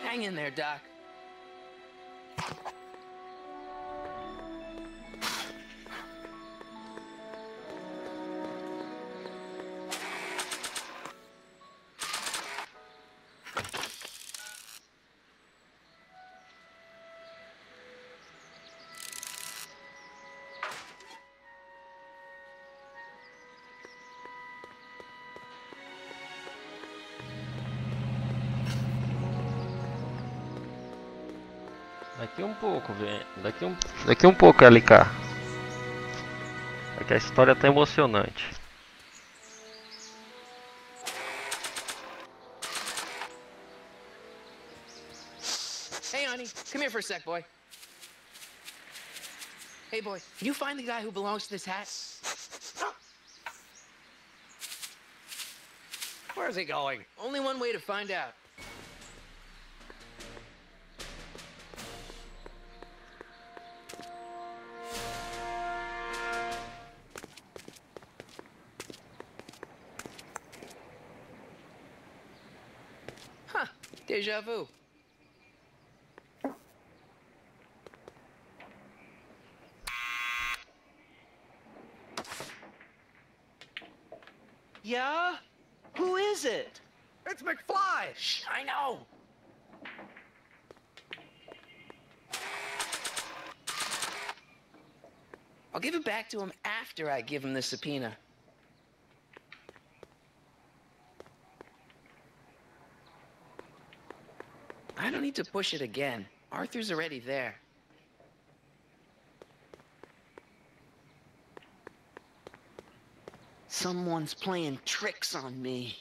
Hang in there, Doc. Daqui um pouco, velho. Daqui um pouco, LK. Aqui a história tá emocionante. Hey, honey, come here for a sec, boy. Hey, boy, can you find the guy who belongs to this hat? Where's he going? Only one way to find out. Huh, déjà vu. Yeah? Who is it? It's McFly! Shh, I know! I'll give it back to him after I give him the subpoena. I don't need to push it again. Arthur's already there. Someone's playing tricks on me.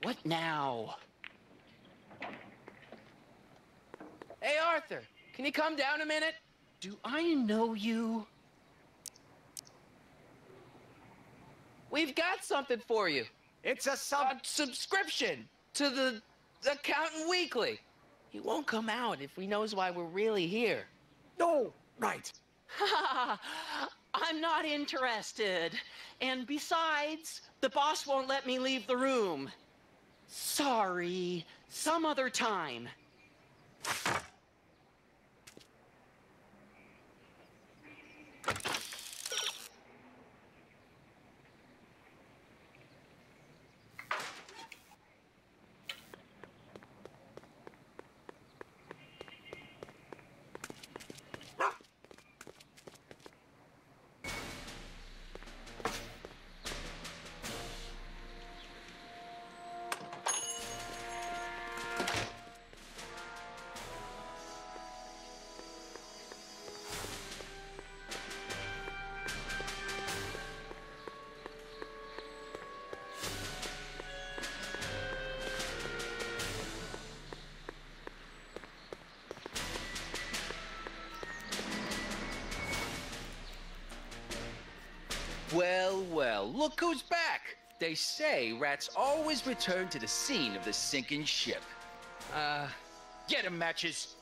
What now? Hey, Arthur, can you come down a minute? Do I know you? We've got something for you. It's a subscription to the Accountant Weekly. He won't come out if he knows why we're really here. No, right. I'm not interested. And besides, the boss won't let me leave the room. Sorry, some other time. Well, well, look who's back! They say rats always return to the scene of the sinking ship. Get 'em, matches!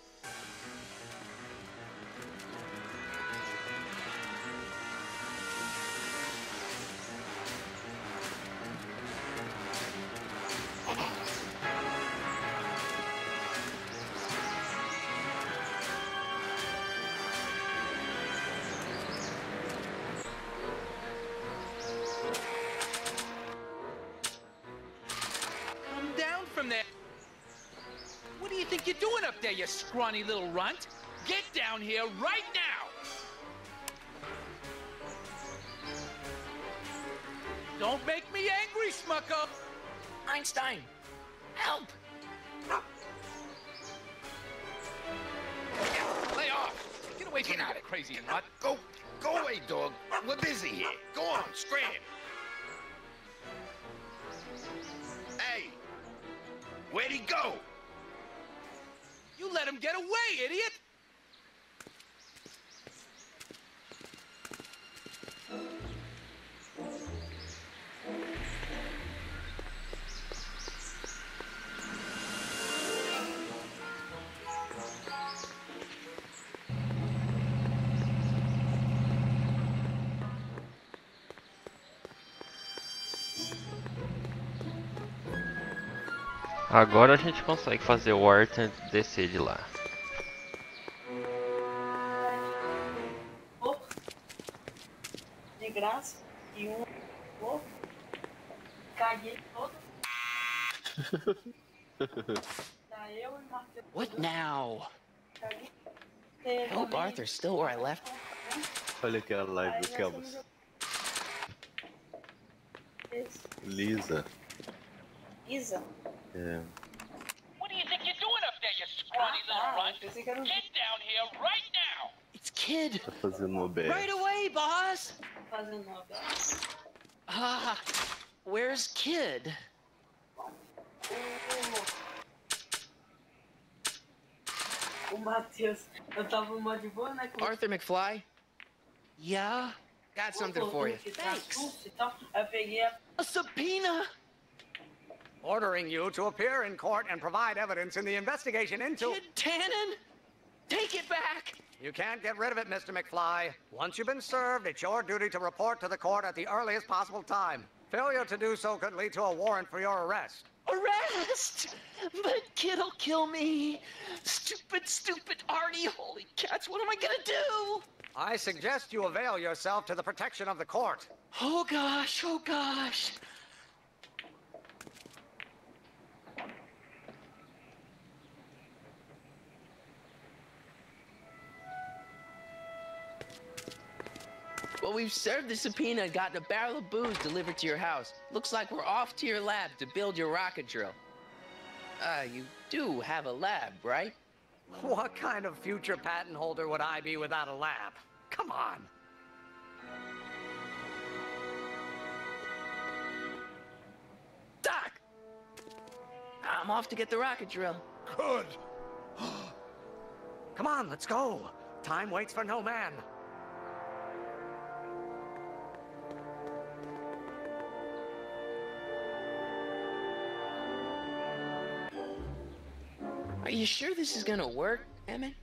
What do you think you're doing up there, you scrawny little runt? Get down here right now! Don't make me angry, Smucko! Einstein, help! Lay off! Get away from me, you crazy nut! Go away, dog. We're busy here. Go on, scram. Hey, where'd he go? You let him get away, idiot! Agora a gente consegue fazer o Arthur descer de lá. De graça. E um louco. Caguei todo. Tá eu e Matheus. What now? I hope Arthur's still where I left. Olha aquela live do Cowbas. Lisa. Isa. É. What do you think you're doing up there, you scrawny little runt? Get down here right now! It's Kid. Tá fazendo OBR. Right away, boss. Fazendo uma Where's Kid? O Matheus. Eu tava uma de boa, né? Arthur McFly? Yeah? Got something for you. Thanks. Então, eu peguei A subpoena? Ordering you to appear in court and provide evidence in the investigation into... Kid Tannen? Take it back! You can't get rid of it, Mr. McFly. Once you've been served, it's your duty to report to the court at the earliest possible time. Failure to do so could lead to a warrant for your arrest. Arrest! But Kid'll kill me. Stupid Arnie. Holy cats, what am I gonna do? I suggest you avail yourself to the protection of the court. Oh gosh. Well, we've served the subpoena and gotten a barrel of booze delivered to your house. Looks like we're off to your lab to build your rocket drill. You do have a lab, right? What kind of future patent holder would I be without a lab? Come on. Doc! I'm off to get the rocket drill. Good. Come on, let's go. Time waits for no man. Are you sure this is gonna work, Emmett?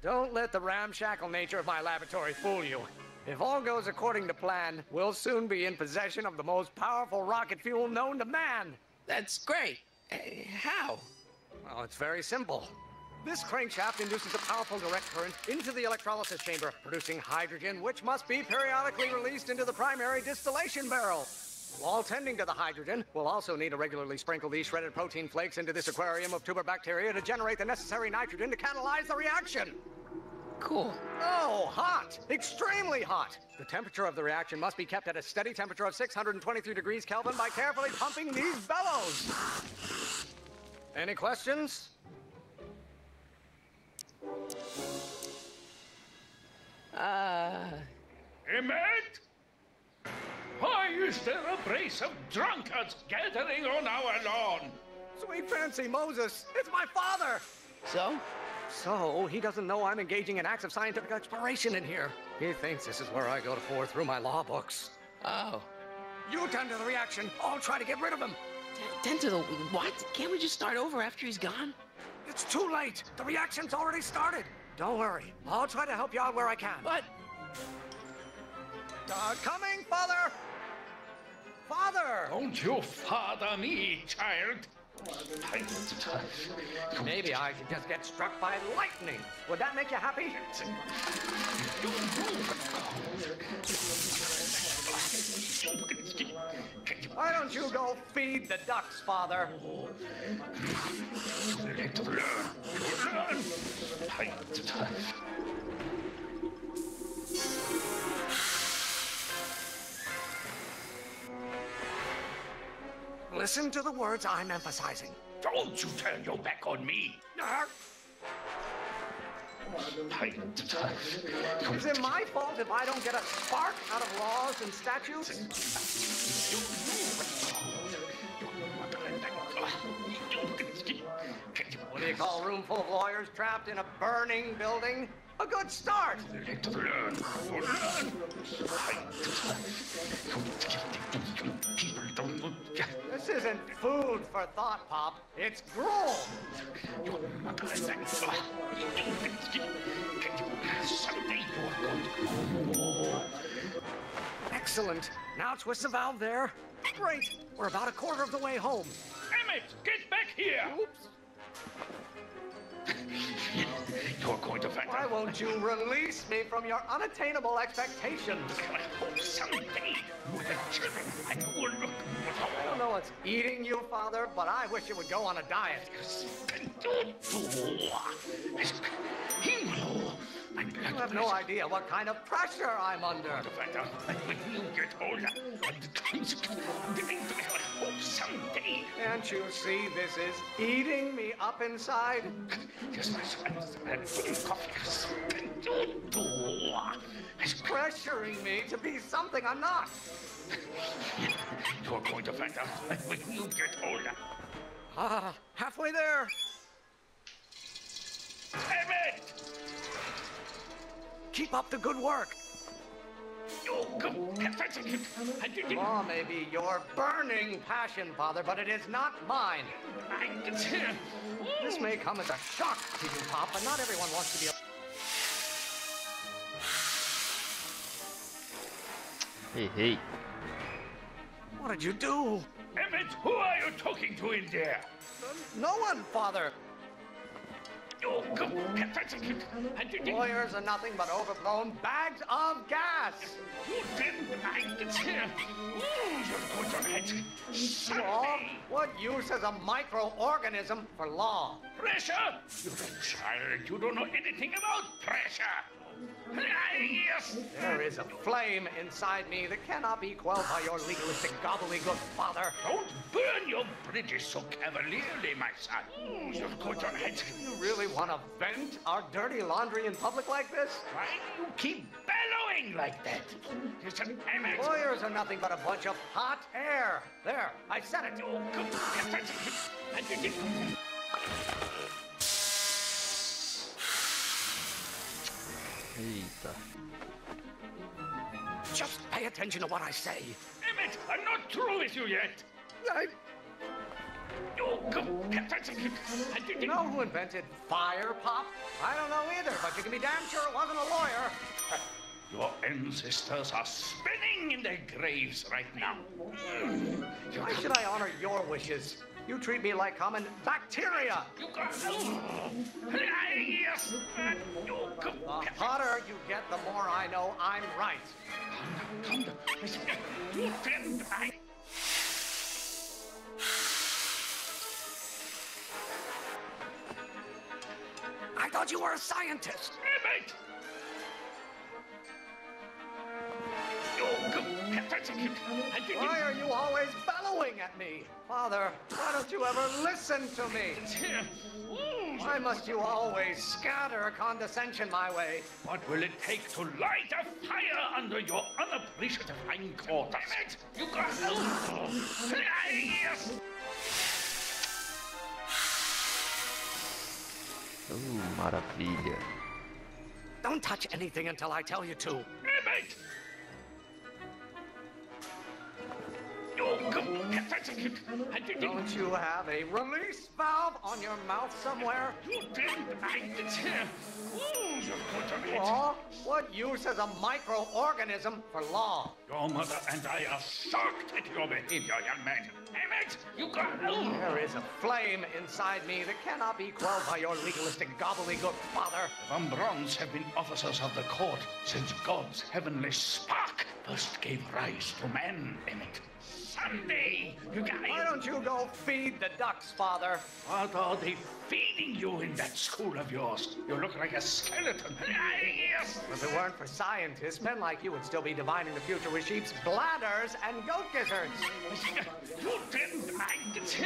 Don't let the ramshackle nature of my laboratory fool you. If all goes according to plan, we'll soon be in possession of the most powerful rocket fuel known to man. That's great. How? Well, it's very simple. This crankshaft induces a powerful direct current into the electrolysis chamber, producing hydrogen, which must be periodically released into the primary distillation barrel. While tending to the hydrogen, we'll also need to regularly sprinkle these shredded protein flakes into this aquarium of tuber bacteria to generate the necessary nitrogen to catalyze the reaction. Cool. Oh, hot! Extremely hot! The temperature of the reaction must be kept at a steady temperature of 623 degrees Kelvin by carefully pumping these bellows. Any questions? Emmett? Why is there a brace of drunkards gathering on our lawn? Sweet fancy Moses, it's my father! So? So, he doesn't know I'm engaging in acts of scientific exploration in here. He thinks this is where I go to pour through my law books. Oh. You tend to the reaction. I'll try to get rid of him. Tend to the what? Can't we just start over after he's gone? It's too late. The reaction's already started. Don't worry. I'll try to help you out where I can. But... coming, Father! Father! Don't you father me, child. Maybe I should just get struck by lightning. Would that make you happy? Why don't you go feed the ducks, Father? Listen to the words I'm emphasizing. Don't you turn your back on me. Is it my fault if I don't get a spark out of laws and statutes? What do you call a room full of lawyers trapped in a burning building? A good start! This isn't food for thought, Pop. It's gruel! Excellent. Now twist the valve there. Great. We're about a quarter of the way home. Emmett, get back here! Oops. You're going to find Why won't you release me from your unattainable expectations? I hope someday you have children and you will look. I don't know what's eating you, Father, but I wish you would go on a diet. You have no idea what kind of pressure I'm under. When you get older, I hope someday. Can't you see this is eating me up inside? Yes, my son, and coffee. It's pressuring me to be something I'm not. You're going to find out when you get older. Ah, halfway there. Emmett! Keep up the good work. Law may be your burning passion, Father, but it is not mine. This may come as a shock to you, Pop, but not everyone wants to be Hey, hey. What did you do? Emmett, who are you talking to in there? No one, Father. Lawyers are nothing but overblown bags of gas. You didn't mind it here. You're going to head. Law? What use is a microorganism for law? Pressure? You're a child. You don't know anything about pressure. Yes. There is a flame inside me that cannot be quelled by your legalistic gobbledygook, Father. Don't burn your bridges so cavalierly, my son. You're going to head. You really want to vent our dirty laundry in public like this? Why do you keep bellowing like that? Emmett. Lawyers are nothing but a bunch of hot air. There, I said it. Eita. Just pay attention to what I say. Emmett, I'm not through with you yet. You know who invented fire, Pop? I don't know either, but you can be damn sure it wasn't a lawyer. Your ancestors are spinning in their graves right now. Why should I honor your wishes? You treat me like common bacteria. The hotter you get, the more I know I'm right. I thought you were a scientist. Emmett! Why are you always bellowing at me? Father, why don't you ever listen to me? Why must you always scatter condescension my way? What will it take to light a fire under your unappreciative hindquarters? Emmett, you got yes. Maravilha. Don't touch anything until I tell you to. Emmett! Don't you have a release valve on your mouth somewhere? You didn't mind it here. Law? What use is a microorganism for law? Your mother and I are shocked at your behavior, young man. Emmett, you got... There is a flame inside me that cannot be quelled by your legalistic gobbledygook, Father. The Van Brons have been officers of the court since God's heavenly spark first gave rise to man, Emmett. Someday, you guys... Why don't you go feed the ducks, Father? What are they feeding you in that school of yours? You look like a skeleton. If it weren't for scientists, men like you would still be divining the future with sheep's bladders and goat gizzards. You didn't mind it.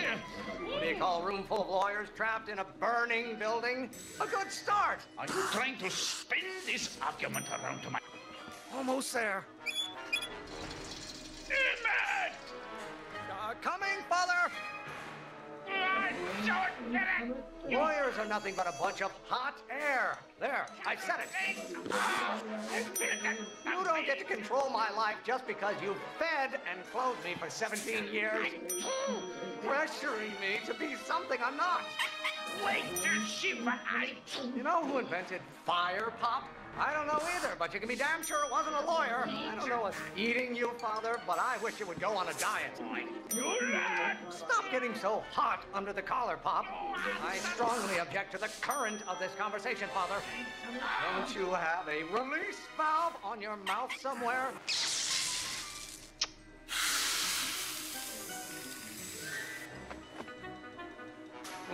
What do you call a room full of lawyers trapped in a burning building? A good start. Are you trying to spin this argument around to my... Almost there. Damn it! Coming, Father! Lawyers are nothing but a bunch of hot air. There, I said it. You don't get to control my life just because you've fed and clothed me for 17 years. Pressuring me to be something I'm not. You know who invented fire pop? I don't know either, but you can be damn sure it wasn't a lawyer. I don't know what's eating you, Father, but I wish you would go on a diet. Stop getting so hot under the collar, Pop. I strongly object to the current of this conversation, Father. Don't you have a release valve on your mouth somewhere?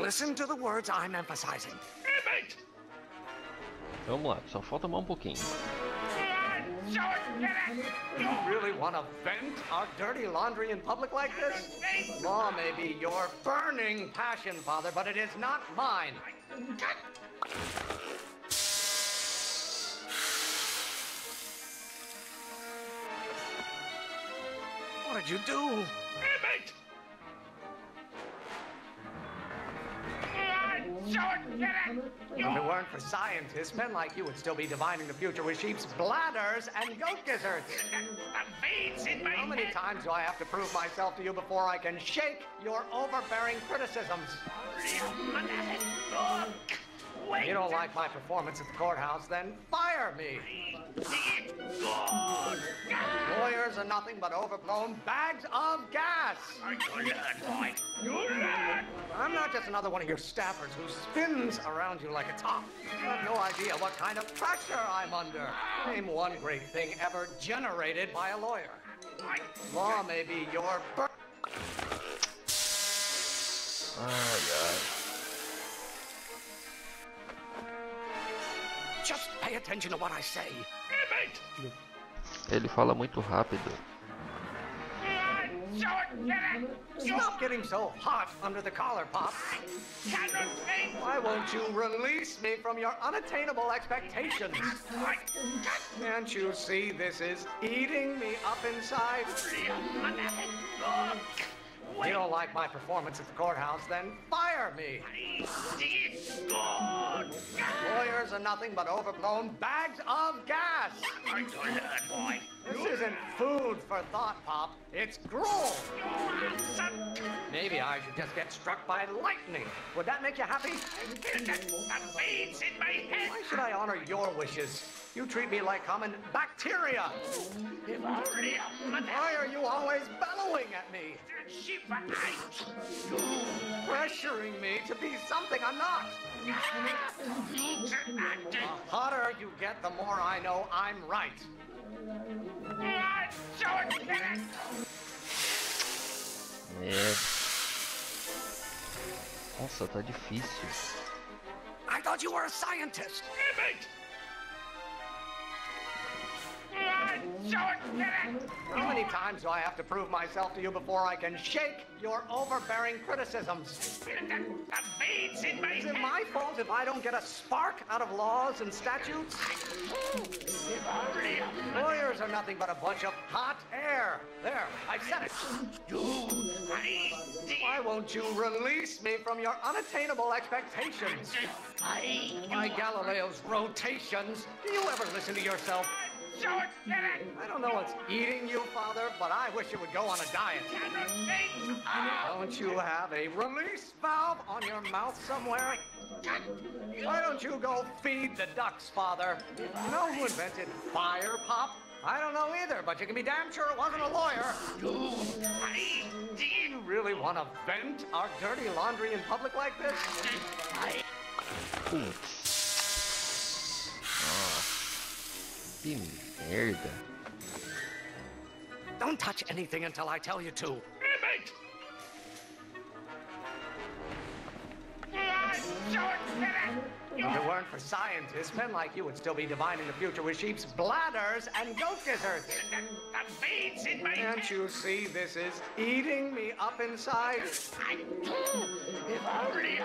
Listen to the words I'm emphasizing. Vamos lá, só falta mais um pouquinho. You really want to vent our dirty laundry in public like this? Law may be your burning passion, Father, but it is not mine. What did you do? If it weren't for scientists, men like you would still be divining the future with sheep's bladders and goat gizzards. How many times do I have to prove myself to you before I can shake your overbearing criticisms? You don't like my performance at the courthouse, then fire me. Lawyers are nothing but overblown bags of gas. I'm not just another one of your staffers who spins around you like a top. You have no idea what kind of pressure I'm under. Name one great thing ever generated by a lawyer. Law may be your... Just pay attention to what I say. Ele fala muito rápido. Stop getting so hot under the collar, Pop. Why won't you release me from your unattainable expectations? Can't you see this is eating me up inside? You don't like my performance at the courthouse, then fire me. Lawyers are nothing but overblown bags of gas. This isn't food for thought, Pop. It's gruel. Maybe I should just get struck by lightning. Would that make you happy? Why should I honor your wishes? You treat me like common bacteria. Why are you always bellowing at me? Pressuring me to be something I'm not. The hotter you get, the more I know I'm right. Nossa, tá difícil. I thought you were a scientist. How many times do I have to prove myself to you before I can shake your overbearing criticisms? Is it my fault if I don't get a spark out of laws and statutes? Lawyers are nothing but a bunch of hot air. There, I said it. Why won't you release me from your unattainable expectations? My Galileo's rotations. Do you ever listen to yourself? I don't know what's eating you, Father, but I wish you would go on a diet. Don't you have a release valve on your mouth somewhere? Why don't you go feed the ducks, Father? You know who invented fire pop? I don't know either, but you can be damn sure it wasn't a lawyer. Do you really want to vent our dirty laundry in public like this? Que merda. Don't touch anything until I tell you to. Emmett! If it weren't for scientists, men like you would still be divining the future with sheep's bladders and goat gizzards. The beads in my Can't you see this is eating me up inside? I do. If only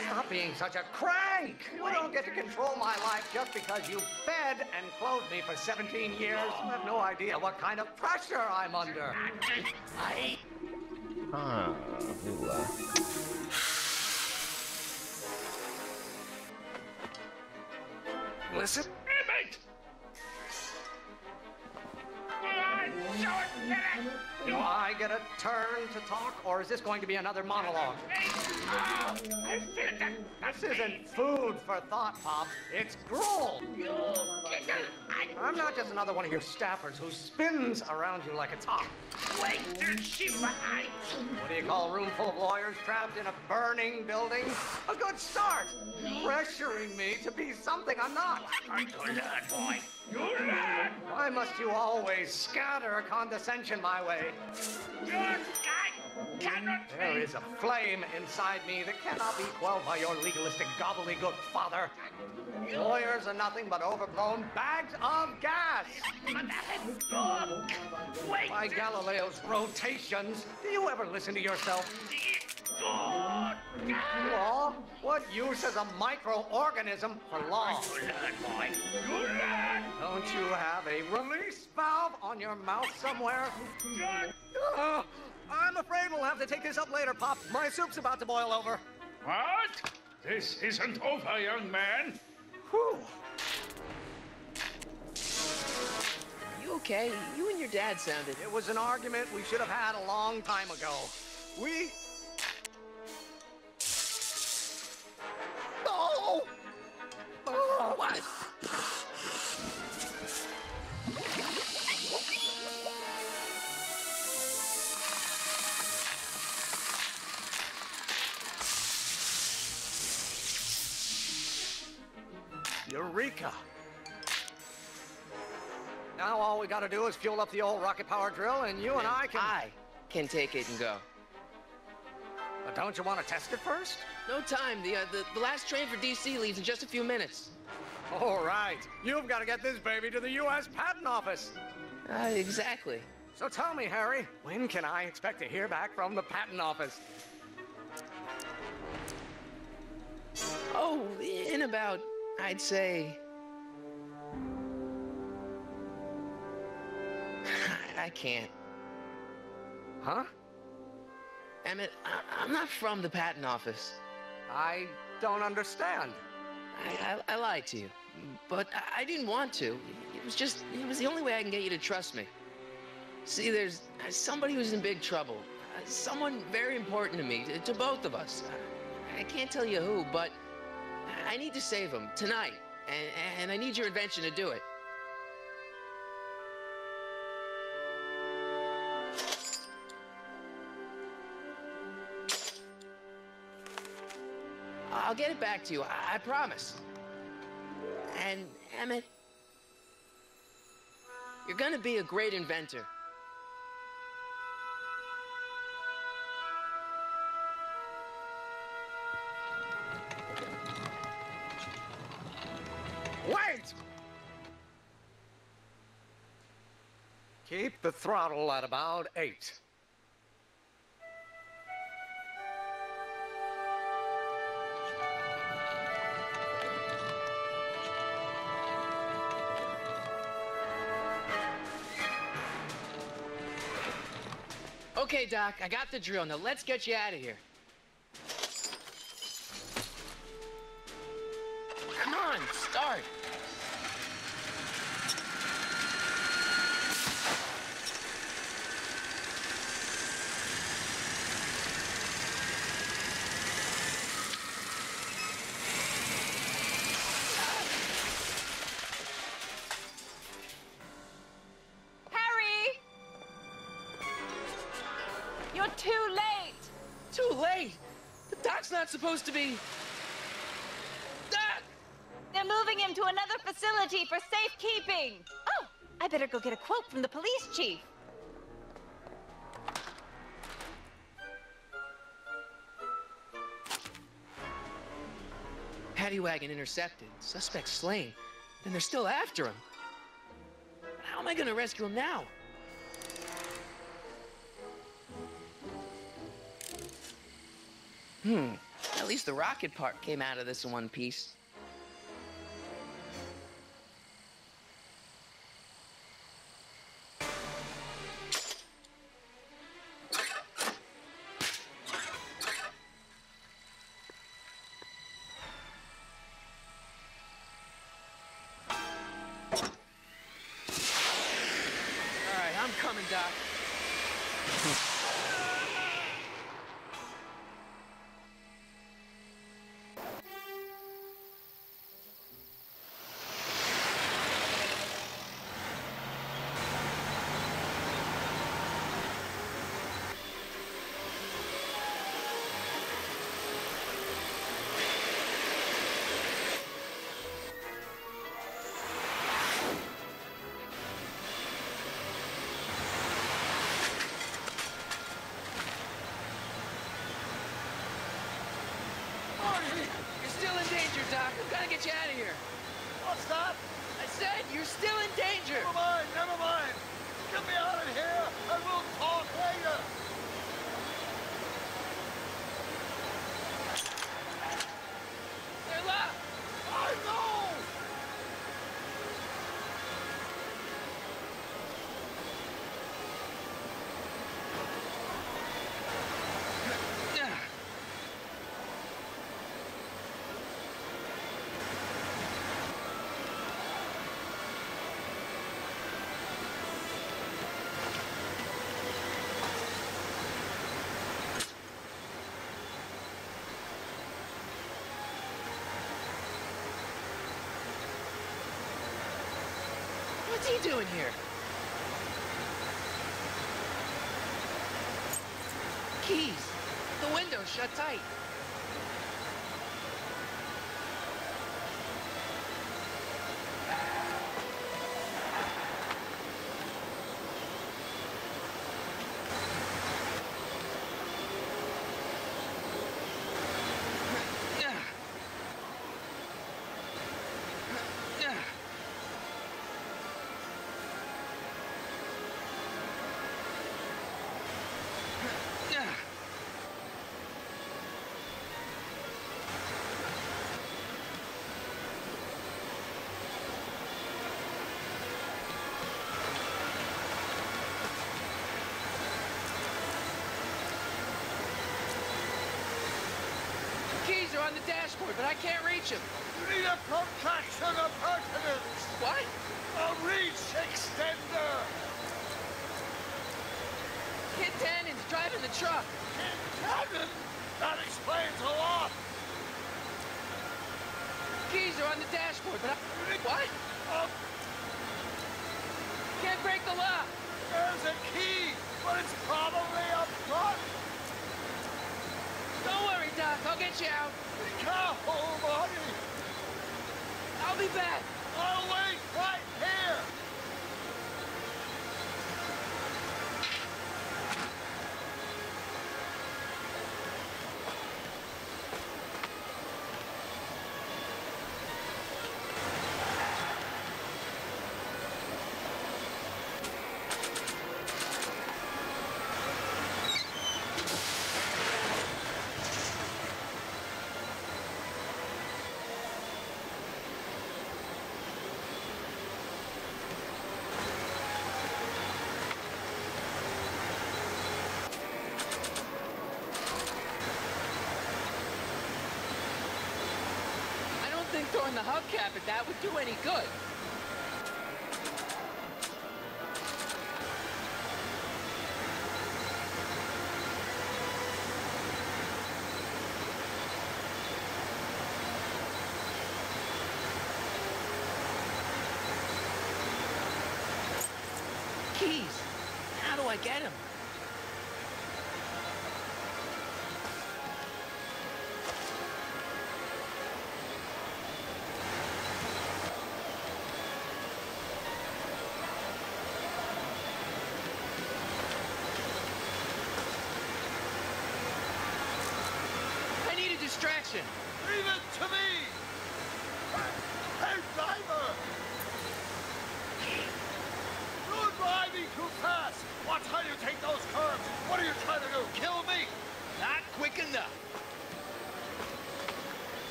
Stop being such a crank! You don't get to control my life just because you fed and clothed me for 17 years. You have no idea what kind of pressure I'm under. Vamos lá. Listen. Emmett! Do I get a turn to talk, or is this going to be another monologue? This isn't food for thought, Pop. It's gruel. I'm not just another one of your staffers who spins around you like a top. Wait till she behind. What do you call a room full of lawyers trapped in a burning building? A good start. Pressuring me to be something I'm not. I'm to learn, boy. You learn. Why must you always scatter condescension my way? I cannot. There is a flame inside me that cannot be quelled by your legalistic gobbledygook, father. Lawyers are nothing but overblown bags of gas. Wait. By Galileo's rotations, do you ever listen to yourself? Law? What use is a microorganism for law? Don't you have a release valve on your mouth somewhere? I'm afraid we'll have to take this up later, Pop. My soup's about to boil over. What? This isn't over, young man. Whew. You okay? You and your dad sounded... It was an argument we should have had a long time ago. We... Oh! Oh! What? Eureka! Now all we gotta do is fuel up the old rocket power drill and you and I can take it and go. But don't you want to test it first? No time. The last train for DC leaves in just a few minutes. All right. You've got to get this baby to the U.S. Patent Office. Exactly. So tell me, Harry, when can I expect to hear back from the Patent Office? Oh, in about, I'd say... I can't. Huh? Emmett, I'm not from the patent office. I don't understand. I lied to you, but I didn't want to. It was the only way I can get you to trust me. See, there's somebody who's in big trouble. Someone very important to me, to both of us. I can't tell you who, but I need to save him tonight, and I need your invention to do it. I'll get it back to you, I promise. And, Emmett, you're gonna be a great inventor. Wait! Keep the throttle at about 8. Okay, Doc, I got the drill. Now let's get you out of here. Come on, start. You're too late! Too late? The doc's not supposed to be... Doc! They're moving him to another facility for safekeeping! Oh, I better go get a quote from the police chief. Paddy wagon intercepted, suspect slain, and they're still after him. How am I gonna rescue him now? At least the rocket part came out of this in one piece. Alright, I'm coming, Doc. You're still in danger, Doc. I've got to get you out of here. What's that? I said you're still in danger. Never mind, never mind. Get me out of here, and we'll talk later. They're locked. I know. What's he doing here? Keys. The window's shut tight. Keys are on the dashboard, but I can't reach them. You need a protraction appurtenance. What? A reach extender. Kid Tannen's driving the truck. Kid Tannen? That explains a lot. Keys are on the dashboard, but what? Can't break the lock. There's a key, but it's probably up front. Don't worry, Doc. I'll get you out. Be careful, buddy. I'll be back. I'll wait right here. Throwing the hubcap at that would do any good. Keys. How do I get him? Distraction. Leave it to me.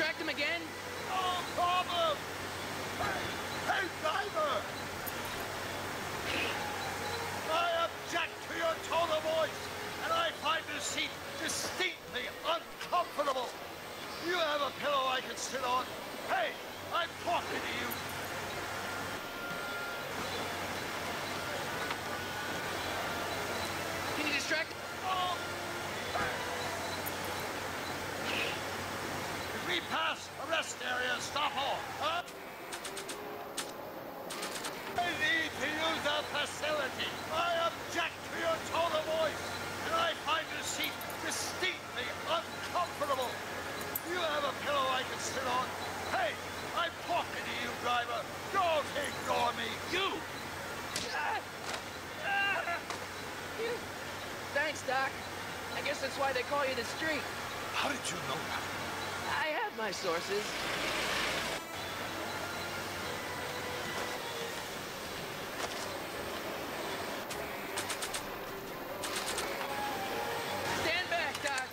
distract him again? No problem! Hey, driver! I object to your tone of voice, and I find this seat distinctly uncomfortable. You have a pillow I can sit on? Hey, I'm talking to you. Can you distract him? Oh. If we pass a rest area, stop all. Huh? I need to use the facility. I object to your tone of voice, and I find this seat distinctly uncomfortable. You have a pillow I can sit on? Hey, I'm talking to you, driver. Don't ignore me. You! Thanks, Doc. I guess that's why they call you the Street. How did you know that? I have my sources. Stand back, Doc.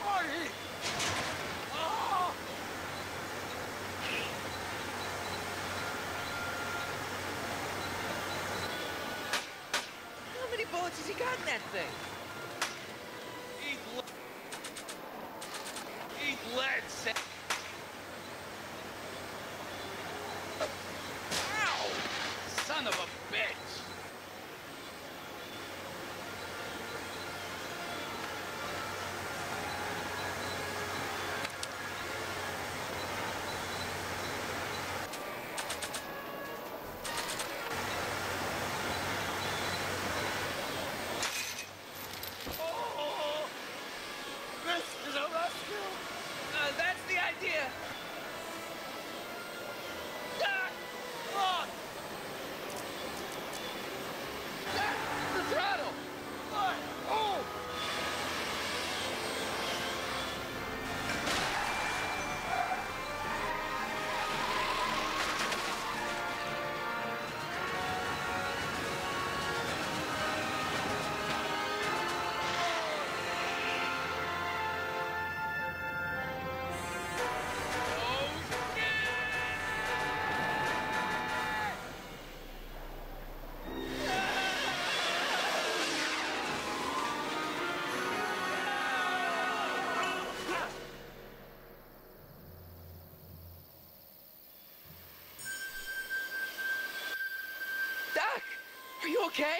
Marty! Oh! How many bullets has he got in that thing? Eat lead, Sam. Ow! Son of a bitch! This is a rescue! That's the idea! Doc! Run! The throttle! What? Oh! Doc! Are you okay?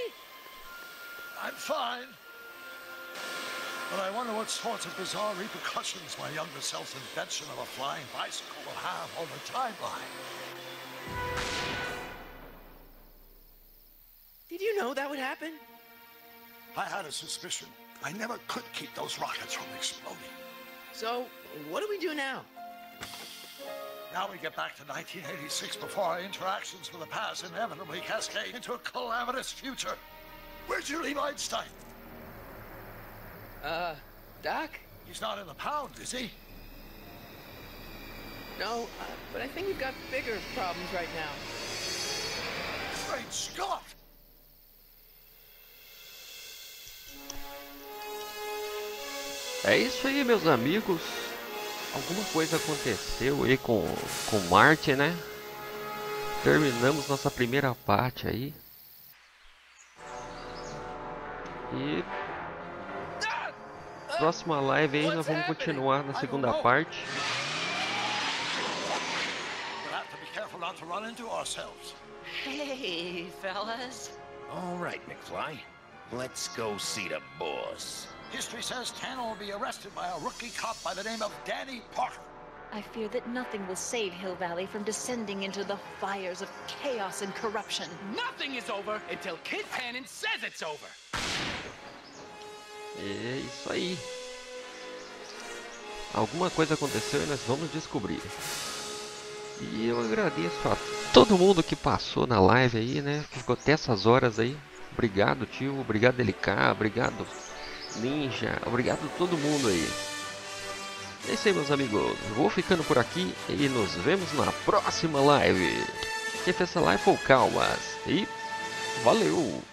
I'm fine. But I wonder what sorts of bizarre repercussions my younger self's invention of a flying bicycle will have on the timeline. Did you know that would happen? I had a suspicion. I never could keep those rockets from exploding. So, what do we do now? Now we get back to 1986 before our interactions with the past inevitably cascade into a calamitous future. Where'd you leave Einstein? Doc? He's not in the pound, is he? No, but I think we've got bigger problems right now. Great Scott! É isso aí, meus amigos. Alguma coisa aconteceu aí com Marte, né? Terminamos nossa primeira parte aí. E próxima live aí nós vamos continuar na segunda parte. Hey, fellas. All right, McFly. Let's go see the boss. History says Tanner will be arrested by a rookie cop by the name of Danny Parker. I fear that nothing will save Hill Valley from descending into the fires of chaos and corruption. Nothing is over until Kid Tannen says it's over. É isso aí. Alguma coisa aconteceu e nós vamos descobrir. E eu agradeço a todo mundo que passou na live aí, né? Ficou até essas horas aí. Obrigado, tio. Obrigado, LK. Obrigado, Ninja. Obrigado a todo mundo aí. É isso aí, meus amigos. Vou ficando por aqui e nos vemos na próxima live. Quem fez essa live foi o Cowbas. E valeu!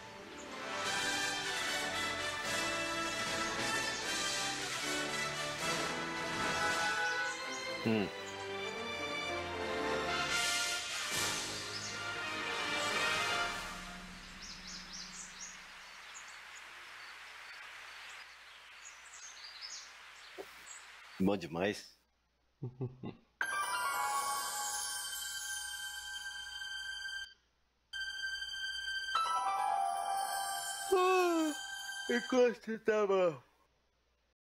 Bom demais. Enquanto tava